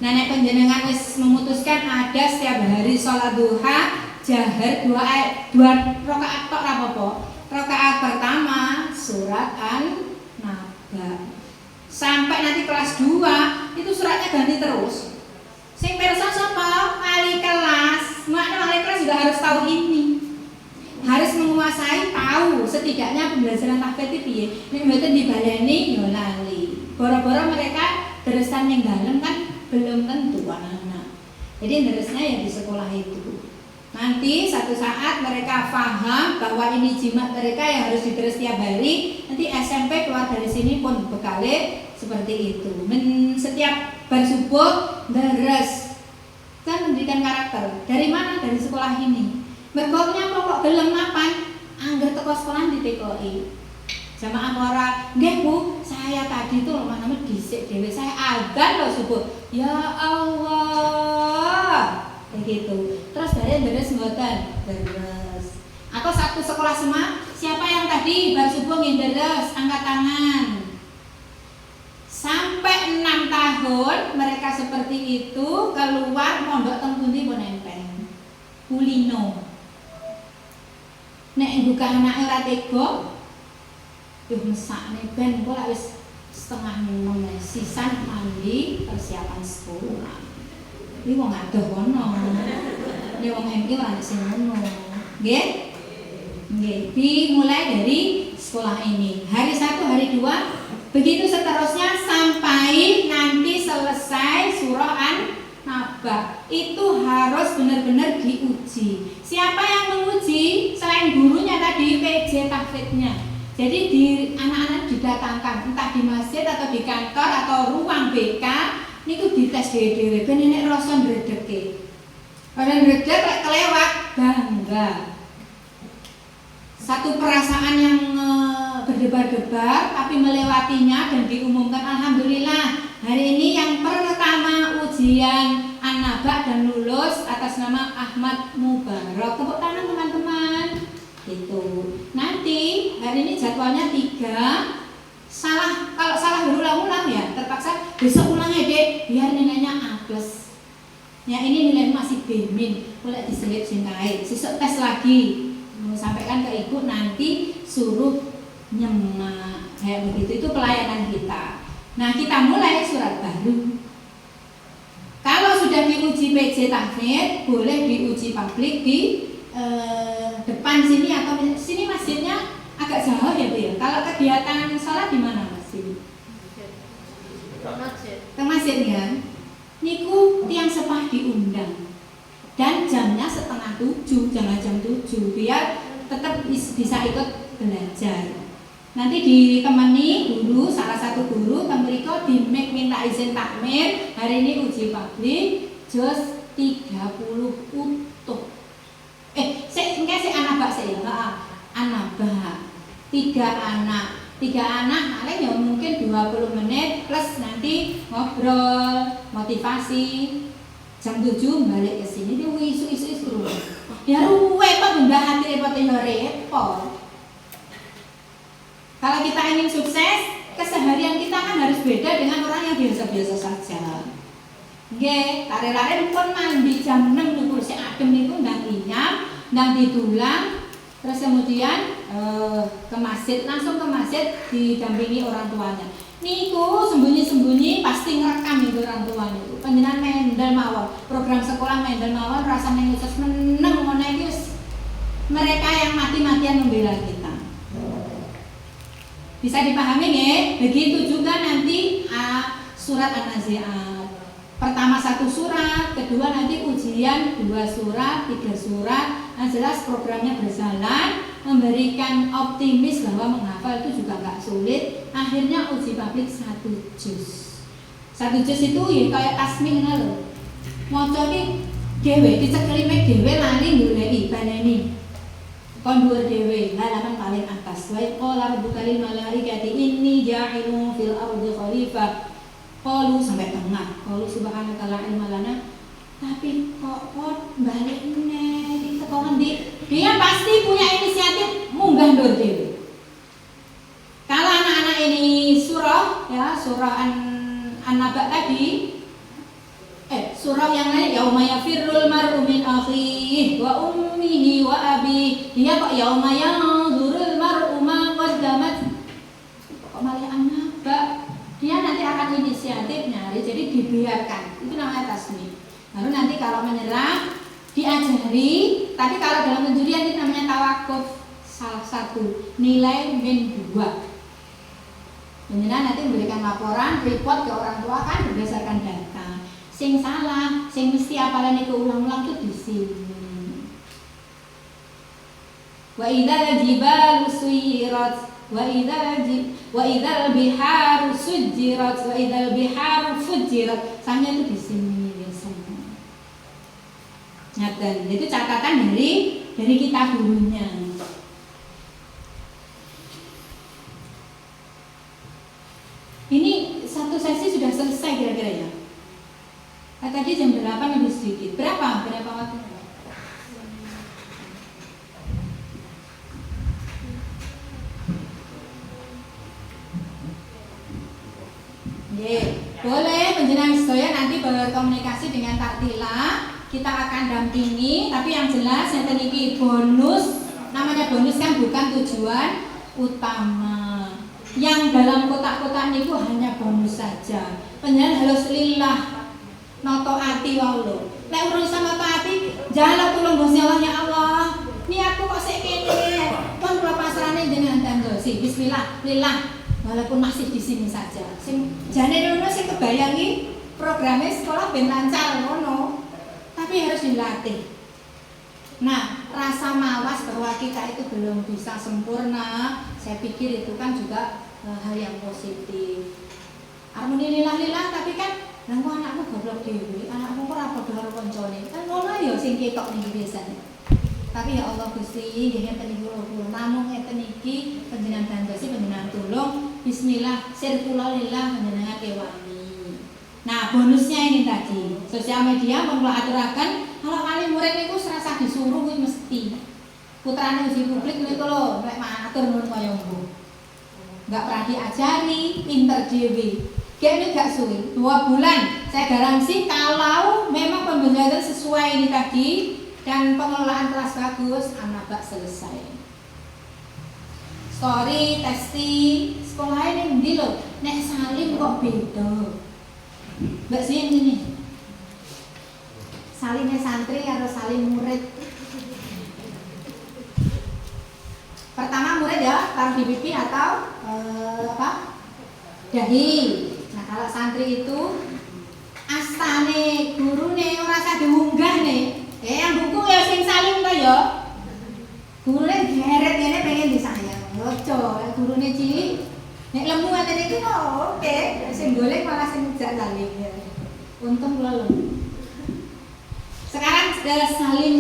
Nah, nek panjenengan wis memutuskan ada setiap hari sholat duha jahar 2 rakaat tok ra apa-apa. Rakaat pertama surat An-Naba. Sampai nanti kelas 2 itu suratnya ganti terus. Sing pirsa sapa? Wali kelas. Makna wali kelas juga harus tahu ini. Harus menguasai, tahu setidaknya pembelajaran tahfidz itu piye. Nek mboten dibaleni yo lali. Boro-boro mereka deresan yang dalem kan belum tentu anak-anak. Jadi deresnya yang di sekolah itu. Nanti satu saat mereka paham bahwa ini jimat mereka yang harus diteres tiap hari. Nanti SMP keluar dari sini pun bekale seperti itu. Setiap bar subuh deres kan pendidikan karakter. Dari mana? Dari sekolah ini. Mergoknya pokok gelem mapan angger teko sekolah ditekoi. Jamaah ora, nggih Bu, saya tadi tuh namanya dhisik dhewe saya adzan loh subuh. Ya Allah. Begitu. Terus beres mboten? Beres. Atau satu sekolah semua, siapa yang tadi bar subuh nginderes angkat tangan. Sampai 6 tahun mereka seperti itu, keluar mondok teng pundi pun enteng. Kulino. Nek buka anake ora tega, duh mesakne ben kok wis setengah 6 sisan mandi persiapan sekolah. Iki wong adoh kono. Nek wong MI ora sing ngono. Nggih? Nggih, dimulai dari sekolah ini. Hari 1, hari 2 begitu seterusnya sampai nanti selesai surah An-Naba. Itu harus benar-benar diuji. Siapa yang menguji? Selain gurunya tadi, PJ tahfidznya. Jadi anak-anak didatangkan entah di masjid atau di kantor atau ruang BK, niku dites dhewe-dhewe ben nek rasa ndredeke. Ora ndredek lek kelewat bangga. Satu perasaan yang berdebar-debar tapi melewatinya dan diumumkan alhamdulillah hari ini yang pertama ujian An-Naba dan lulus atas nama Ahmad Mubarak. Tepuk tangan teman-teman. Gitu. Nanti hari ini jadwalnya 3 Kalau salah berulang-ulang ya terpaksa besok ulang ya dek, biar nilainya A+. Ya ini nilai masih B-, boleh diselip sintai. Sesuk tes lagi, sampaikan ke ibu nanti suruh nyemak kayak begitu. Itu pelayanan kita. Nah kita mulai surat baru. Kalau sudah diuji PJ tahfidz, boleh diuji publik di depan sini atau sini masjidnya agak jauh ya Bu ya. Kalau kegiatan sholat di mana Mas sini? Ke masjid kan? Niku tiang sepah diundang dan jamnya 6:30, jangan jam 7 biar tetap bisa ikut belajar. Nanti ditemani guru, salah satu guru tembriko minta izin takmir. Hari ini uji publik juz 30 utuh. Si anak bak saya, anak bak 3 anak paling ya mungkin 20 menit plus nanti ngobrol, motivasi. Jam 7 balik ke sini dia isu-isu ya ruwet Pak Bunda hati repot ya repot. Kalau kita ingin sukses, keseharian kita kan harus beda dengan orang yang biasa-biasa saja. Nggih, lare-lare pun mandi jam 6 niku sik adem niku ndang inyam, ndang ditulang, terus kemudian ke masjid, langsung ke masjid didampingi orang tuanya. Niku sembunyi-sembunyi pasti ngerekam itu orang tua niku. Panjenengan mendel mawon, program sekolah mendel mawon rasane ngusus meneng ngono iki mereka yang mati-matian membela kita. Bisa dipahami nggih? Begitu juga nanti surat An-Nazi'at. Pertama 1 surat, kedua nanti ujian 2 surat, 3 surat. Nah jelas programnya berjalan, memberikan optimis bahwa menghafal itu juga nggak sulit. Akhirnya uji publik 1 juz. 1 juz itu ya kayak tasmih lho. Maca iki dhewe dicekeli mek dhewe lali goleki baleni. Kon dhuwur dhewe, halaman paling atas. Wa qala rabbuka lil malaikati inni ja'ilun fil ardi khalifah. Qalu sampai tengah. Qalu subhanaka la ilma lana. Tapi kok balik meneh iki teko ngendi? Dia pasti punya inisiatif munggah ndur dhewe. Kalau anak-anak ini surah ya, surah An-Naba tadi surah yang lain yauma yafirrul mar'u min akhihi wa ummihi wa abihi. Dia kok yauma yanzurul mar'u ma qaddamat. Kok malah An-Naba? Dia nanti akan inisiatif nyari, jadi dibiarkan. Itu namanya tasmih. Lalu nanti kalau menyerah diajari, tapi kalau dalam penjurian itu namanya tawakuf. Salah satu nilai -2. Menyerah nanti memberikan laporan, report ke orang tua kan berdasarkan data. Sing salah, sing mesti apalan itu ulang-ulang itu di sini. Wa idzal jibalu suyirat wa idzal biharu sujirat wa idzal biharu fujirat. Sanya itu di sini biasanya. Ngaten. Itu catatan dari kita gurunya. Ini 1 sesi sudah selesai kira-kira ya. Tadi jam 8 lebih sedikit. Berapa waktu? Boleh panjenengan sedaya nanti berkomunikasi dengan Taktila. Kita akan dampingi, tapi yang jelas yang iki bonus. Namanya bonus kan bukan tujuan utama. Yang dalam kotak-kotak itu hanya bonus saja. Panjenengan harus lillah noto ati wae lho. Nek urusan noto ati, jala tulung Gusti Allah ya Allah. Ini aku kok sik kene. Pun kula pasrahne jenengan tandosi. Bismillah, lillah. Walaupun masih di sini saja. Sing jane ngono sing kebayangi programnya sekolah ben lancar ngono. Tapi harus dilatih. Nah, rasa mawas bahwa kita itu belum bisa sempurna, saya pikir itu kan juga hal yang positif. Harmoni lillah tapi kan nang anakmu goblok dhewe, anakmu ora padha karo koncone. Kan ngono ya sing ketok niki biasanya. Tapi ya Allah Gusti, nggih ngeten iki kula namung ngeten iki panjenengan bandosi panjenengan tulung. Bismillah, sirkula lillah panjenengan kewangi. Nah, bonusnya ini tadi. Sosial media pun kula aturaken, kalau kali murid niku serasa disuruh kuwi mesti. Putrane uji publik niku lho, nek matur nuwun kaya mbuh. nggak pernah diajari, pinter dewi. Kayak ini gak sulit, 2 bulan saya garansi kalau memang pembelajaran sesuai ini tadi dan pengelolaan kelas bagus, anak bak selesai. Story, testing, sekolahnya ini loh, nek salim kok beda. Mbak Zin ini, salimnya santri atau salim murid? Pertama murid ya, taruh di pipi atau dahi. Nah kalau santri itu astane gurune ora usah diunggah nih. Yang buku ya sing salim to ya. Gurune geret ngene pengen disayang. Loco, gurune cilik. Nek lemu ngene iki kok oke, sing golek malah sing jak salim ya. Untung kula lemu. Sekarang sudah salim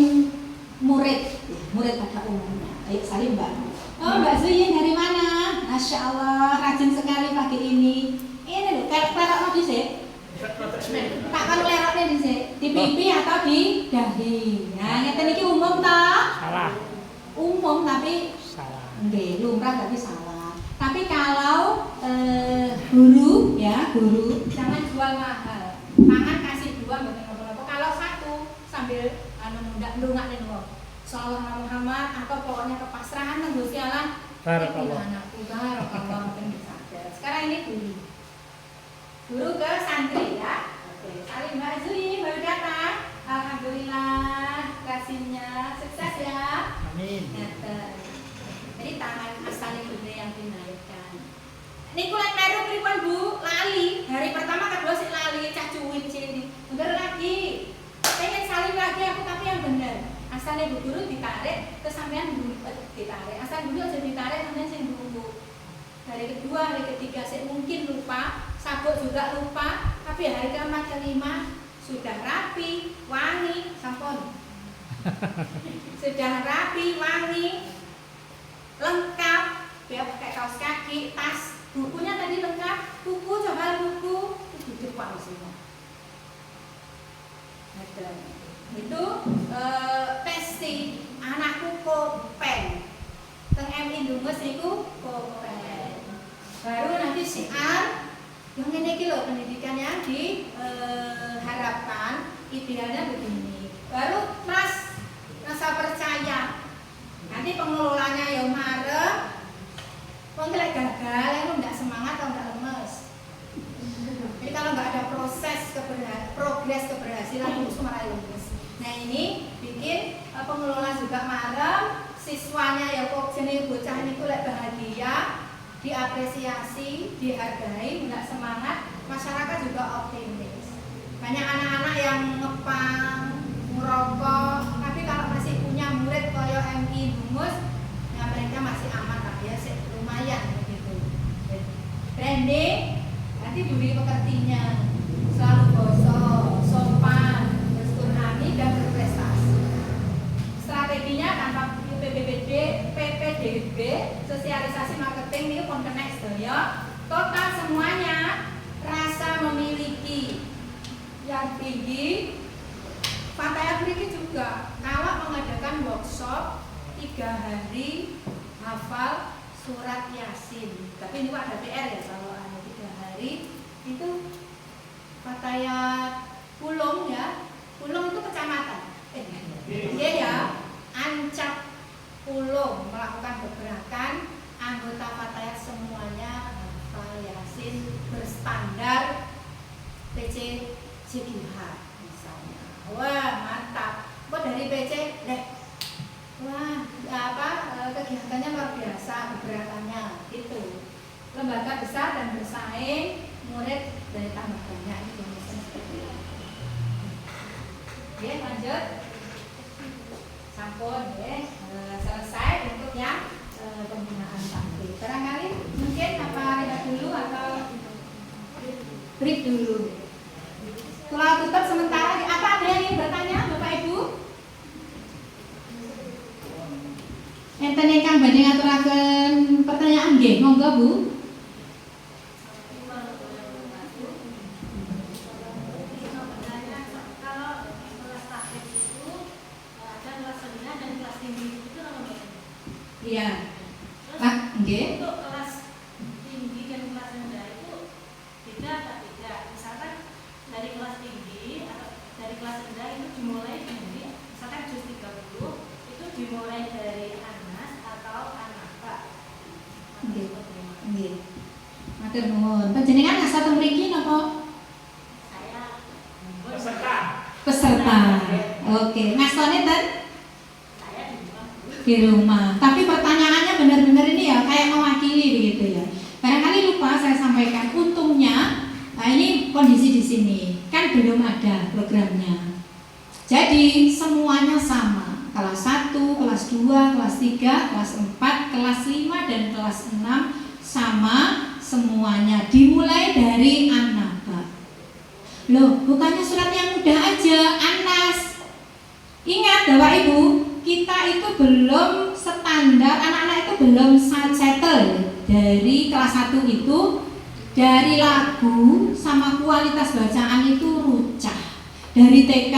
murid. Murid pada umumnya. Ayo salim Mbak. Oh Mbak Zuyin dari mana? Masya Allah, rajin sekali pagi ini. Ini loh, lerok di sini. Tak kan leroknya di sini, di pipi atau di dahi. Nah, ngeten iki umum toh? Salah. Umum tapi Salah. nggih, lumrah tapi salah. Tapi kalau guru ya, guru jangan jual mahal. Pangan kasih 2 mboten apa-apa. Kalau 1 sambil ndongakne wong. Sallallahu Muhammad atau pokoknya kepasrahan nang Gusti Allah. Barakallah. Anakku barakallah mungkin sadar. Sekarang ini guru ke santri ya. Oke, salim Mbak Zui baru datang. Alhamdulillah kasihnya sukses ya. Amin. Jadi tangan asalnya gede yang dinaikkan. Niku lek meru pripun Bu? Lali. Hari pertama kedua sih lali cacuwin sini. Bener lagi. Pengen salim lagi aku tapi yang bener. Asalnya Bu Guru ditarik, ke sampean ditarik. Asal dulu aja ditarik, sampean sing nunggu. Hari kedua, hari ketiga saya mungkin lupa, sabuk juga lupa, tapi hari keempat kelima sudah rapi, wangi, sampun. Sudah rapi, wangi, lengkap, dia pakai kaos kaki, tas, bukunya tadi lengkap, buku, coba buku, itu depan semua. Itu testing anakku pen teng MI Dungus niku pen baru nanti siar yang ini iki lho pendidikan yang diharapkan idealnya begini baru rasa percaya nanti pengelolanya yang marah wong lek gagal yang enggak semangat atau enggak lemes. Jadi kalau nggak ada progres keberhasilan itu malah lemes. Nah ini bikin pengelola juga marah, siswanya ya kok jenis bocah ini lek bahagia, diapresiasi, dihargai, nggak semangat, masyarakat juga optimis. Banyak anak-anak yang ngepang, ngerokok, tapi kalau masih punya murid koyo MI Dungus, ya mereka masih aman lah ya, lumayan begitu. Branding, nanti budi pekertinya selalu gosok, sopan, bersyukur dan berprestasi. Strateginya tanpa PPDB, sosialisasi marketing ini pun kena sedaya. Total semuanya rasa memiliki yang tinggi. Fatayat Briki juga kalau mengadakan workshop 3 hari hafal surat Yasin. Tapi ini ada PR ya kalau ada 3 hari itu Fatayat Pulung ya. Pulung itu kecamatan. Iya ya. Ancap Pulung melakukan gebrakan anggota Fatayat semuanya hafal Yasin berstandar PC CGH misalnya. Wah mantap. Kok dari PC deh. Wah kegiatannya luar biasa gebrakannya itu. Lembaga besar dan bersaing, murid dari tambah banyak itu seperti itu. Oke lanjut. Sampun ya selesai untuk yang pembinaan santri. Barangkali mungkin apa lihat dulu atau break dulu. Kalau tutup sementara, apa ada yang ingin bertanya Bapak Ibu? Enten ingkang badhe ngaturaken pertanyaan nggih, monggo Bu. Iya. Nah, nggih. Untuk kelas Matur nuwun. Panjenengan asal teng mriki napa? Saya Peserta. Peserta. Oke, ngastone ten saya di rumah. di rumah. Tapi pertanyaannya benar-benar ini ya kayak mewakili begitu ya. Barangkali lupa saya sampaikan. Untungnya, nah ini kondisi di sini kan belum ada programnya. Jadi semuanya sama. Kelas 1, kelas 2, kelas 3, kelas 4, kelas 5 dan kelas 6 sama semuanya. Dimulai dari An-Naba. Loh, bukannya surat yang mudah aja, An-Nas. Ingat Bapak Ibu, kita itu belum standar, anak-anak itu belum settle. Dari kelas 1 itu dari lagu sama kualitas bacaan itu rucah. Dari TK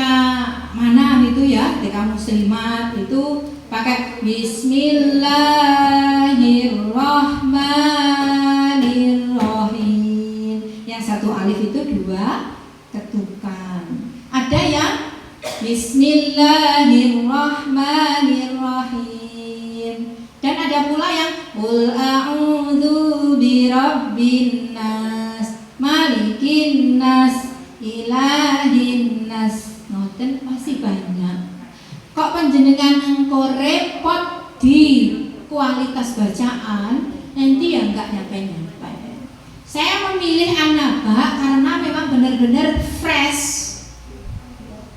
mana itu ya, TK Muslimat itu pakai Bismillahirrahmanirrahim. Yang satu alif itu 2 ketukan. Ada yang Bismillahirrahmanirrahim. Dan ada pula yang Qul a'udzu birabbin nas, malikin nas, ilahin nas. Noten masih banyak. Kok panjenengan engko repot di kualitas bacaan, nanti ya enggak nyampe-nyampe. Saya memilih An-Naba karena memang benar-benar fresh.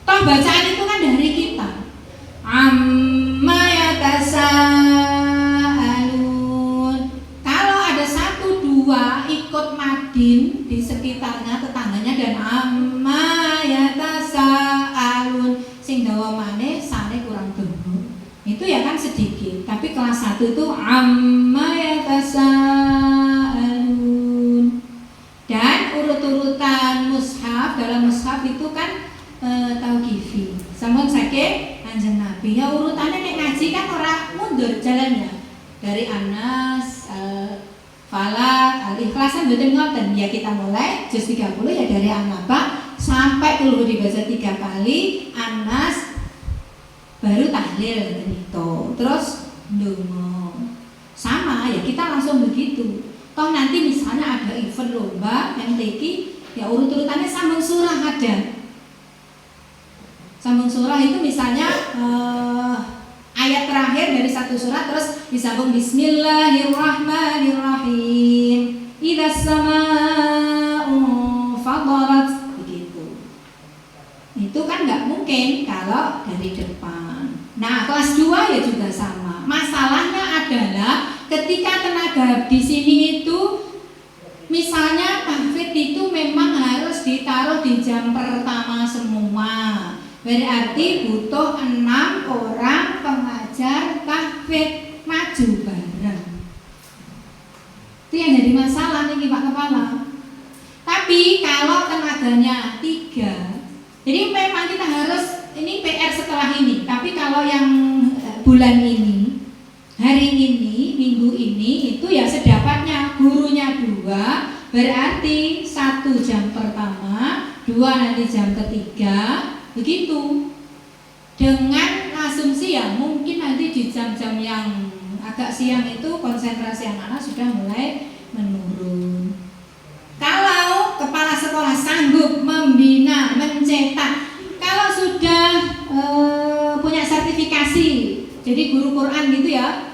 Toh bacaan itu kan dari kita. Amma yatasaalun. Kalau ada 1, 2 ikut madin di sekitarnya, tetangganya dan amma yatasaalun sing dawa maneh sane kurang dawa. Itu ya kan sedikit. Tapi kelas 1 itu amma yatasaalun. Dan urut-urutan mushaf, dalam mushaf itu kan tauqifi. Sampun saking Kanjeng Nabi. Ya urutannya nek ngaji kan ora mundur jalannya. Dari Anas, Falak, Al-Ikhlas kan mboten ngoten. Ya kita mulai juz 30 ya dari An-Naba sampai Qul dibaca 3 kali, Anas baru tahlil gitu. Terus ndonga. Sama ya kita langsung begitu. Toh nanti misalnya ada event lomba MTQ, ya urut-urutannya sambung surah ada. Sambung surah itu misalnya ayat terakhir dari satu surah terus disambung Bismillahirrahmanirrahim. Idzas samaa'u fadarat begitu. Itu kan nggak mungkin kalau dari depan. Nah, kelas 2 ya juga sama. Masalahnya adalah ketika tenaga di sini itu misalnya tahfidz itu memang harus ditaruh di jam pertama semua. Berarti butuh 6 orang pengajar tahfidz maju bareng. Itu yang jadi masalah nih Pak Kepala. Tapi kalau tenaganya 3, jadi memang kita harus ini PR setelah ini. Tapi kalau yang bulan ini, hari ini, minggu ini itu ya sedapatnya gurunya 2, berarti 1 jam pertama, 2 nanti jam ketiga. Begitu. Dengan asumsi ya mungkin nanti di jam-jam yang agak siang itu konsentrasi anak-anak sudah mulai menurun. Kalau kepala sekolah sanggup membina, mencetak, kalau sudah punya sertifikasi jadi guru Quran gitu ya,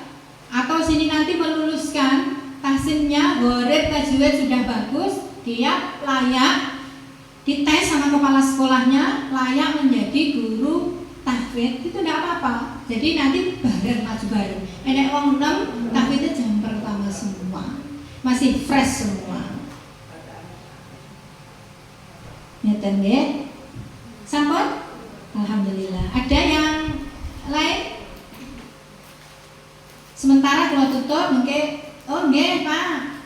atau sini nanti meluluskan tahsinnya, gharid, tajwid sudah bagus, dia layak dites sama kepala sekolahnya, layak menjadi guru tahfidz, itu tidak apa-apa. Jadi nanti bareng maju bareng. Enek wong 6 tahfidznya jam pertama semua, masih fresh semua. Ngeten nggih. Sampun? Alhamdulillah. Ada yang lain? Sementara kalau tutup mungkin nggih Pak.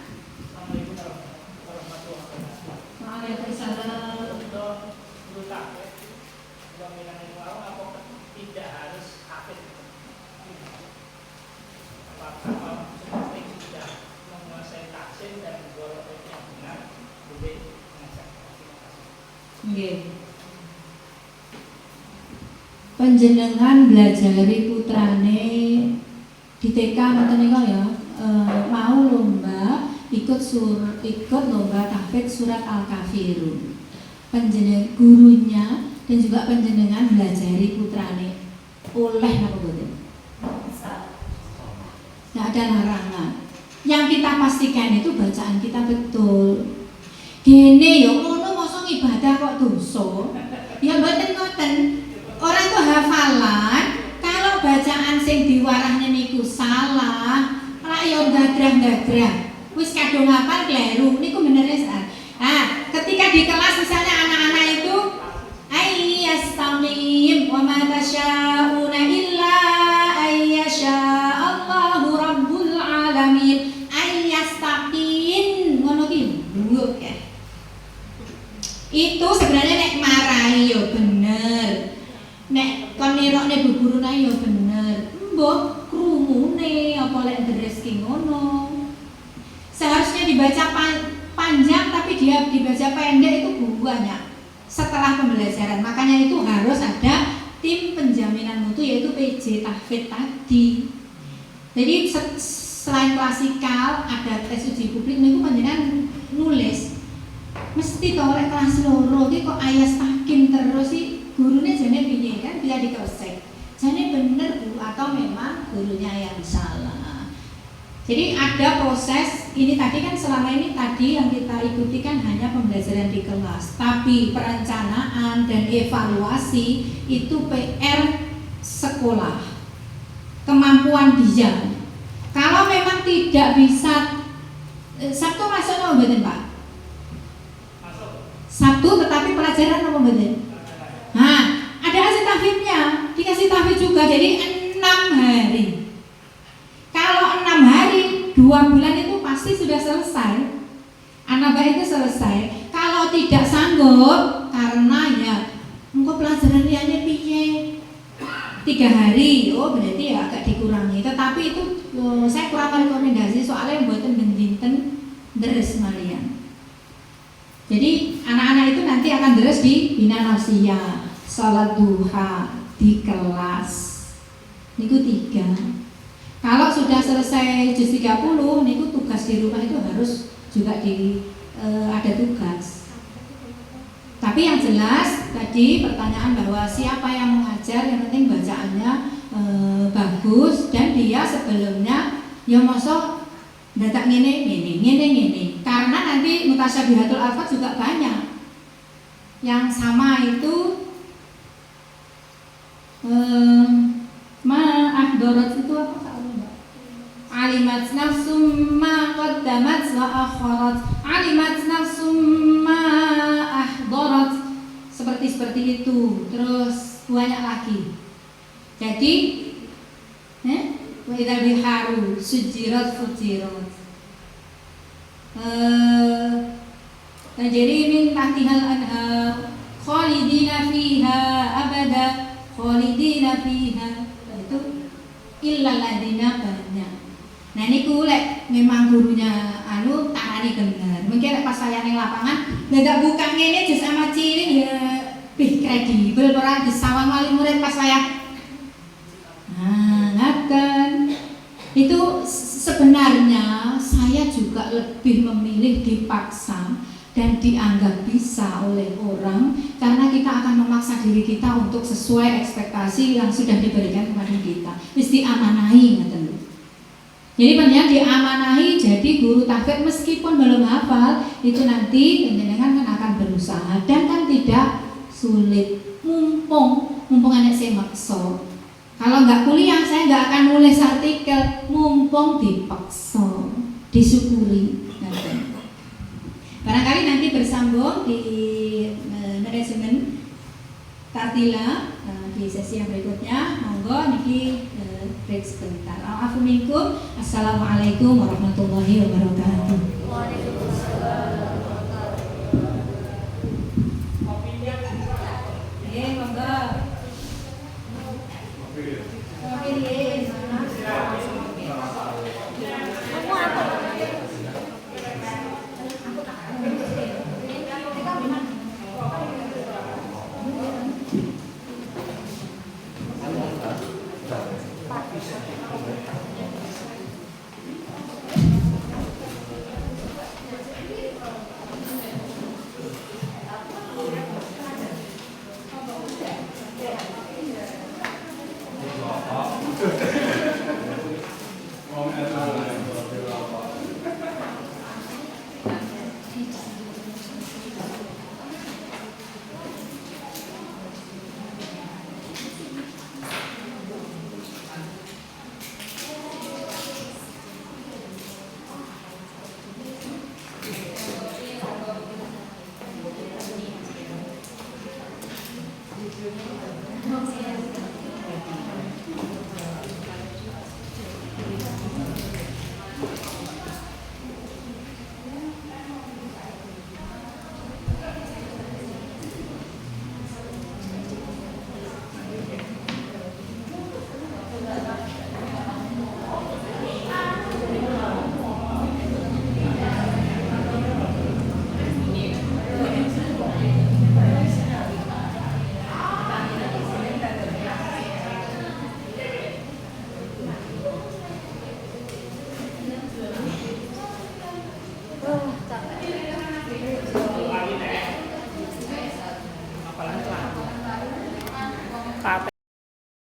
Waalaikumsalam. Tidak harus hafid. Apakah sudah menguasai tahsin dan gorotik yang benar, boleh mengajak. Nggih. Panjenengan belajari putrane di TK ngoten niku ya, mau lomba ikut lomba tahfidz surat Al-Kafirun. Gurunya dan juga panjenengan belajari putrane oleh napa boten? Nggak ada larangan. Yang kita pastikan itu bacaan kita betul. Gene yo ngono mosok ibadah kok dosa. Ya mboten. Orang itu hafalan, kalau bacaan sing diwarahne niku salah, lak yo gagrah-gagrah. Wis kadung hafal kleru niku bener ya. Ketika di kelas misalnya anak-anak itu ayyastamim wa ma tasyauna illa ayyasha Allahu rabbul alamin. Ayyastaqin ngono ki buruk ya. Itu sebenarnya nek marahi yo bener. Nek kon nirokne gurune yo bener. Mbok krungune apa lek deres ki ngono. Seharusnya dibaca panjang tapi dia dibaca pendek itu banyak setelah pembelajaran. Makanya itu harus ada tim penjaminan mutu yaitu PJ tahfidz tadi. Jadi selain klasikal ada tes uji publik niku panjenengan nulis mesti to oleh kelas loro iki kok ayas takin terus sih gurune jane piye kan bisa dikosek. Jane bener Bu atau memang gurunya yang salah. Jadi ada proses ini tadi kan selama ini tadi yang kita ikuti kan hanya pembelajaran di kelas, tapi perencanaan dan evaluasi itu PR sekolah, kemampuan dia. Kalau memang tidak bisa Sabtu masuk apa mboten Pak? Masuk. Sabtu tetapi pelajaran apa mboten? Nah, ada hasil tahfidnya, dikasih tahfidz juga jadi 6 hari. Kalau 6 hari, 2 bulan itu pasti sudah selesai. Anak baik itu selesai. Kalau tidak sanggup, karena ya engkau pelajaran liannya piye 3 hari, oh berarti ya agak dikurangi. Tetapi itu saya kurang rekomendasi soalnya buatan bendinten deres malian. Jadi anak-anak itu nanti akan deres di bina nafsiyah, salat duha di kelas. Niku 3. Kalau sudah selesai juz 30, niku tugas di rumah itu harus juga ada tugas. Tapi yang jelas tadi pertanyaan bahwa siapa yang mengajar, yang penting bacaannya bagus dan dia sebelumnya ya mosok datang ngene. Karena nanti mutasyabihatul alfaz juga banyak. Yang sama itu ma'ahdorat itu apa? Alimat nafsum ma qaddamat wa akharat. Alimat nafsum ma ahdarat. Seperti itu. Terus banyak lagi. Jadi wa idzal biharu sujirat fujirat. Tajri min tahtihal anhar khalidina fiha abada khalidina fiha. Itu illal ladina banyak. Nah ini kulek memang gurunya tangani bener. Mungkin pas saya di lapangan nggak buka ngene jus sama ciri ya bih kredibel orang disawang wali murid pas saya. Nah ngaten itu sebenarnya saya juga lebih memilih dipaksa dan dianggap bisa oleh orang karena kita akan memaksa diri kita untuk sesuai ekspektasi yang sudah diberikan kepada kita. Mesti amanahi ngaten. Jadi panjenengan diamanahi jadi guru tahfidz meskipun belum hafal itu nanti panjenengan kan akan berusaha dan kan tidak sulit. Mumpung anak saya maksa. Kalau nggak kuliah saya nggak akan nulis artikel. Mumpung dipaksa, disyukuri. Barangkali nanti bersambung di manajemen Tartila di sesi yang berikutnya. Monggo niki break sebentar. Assalamualaikum warahmatullahi wabarakatuh. Monggo. Terima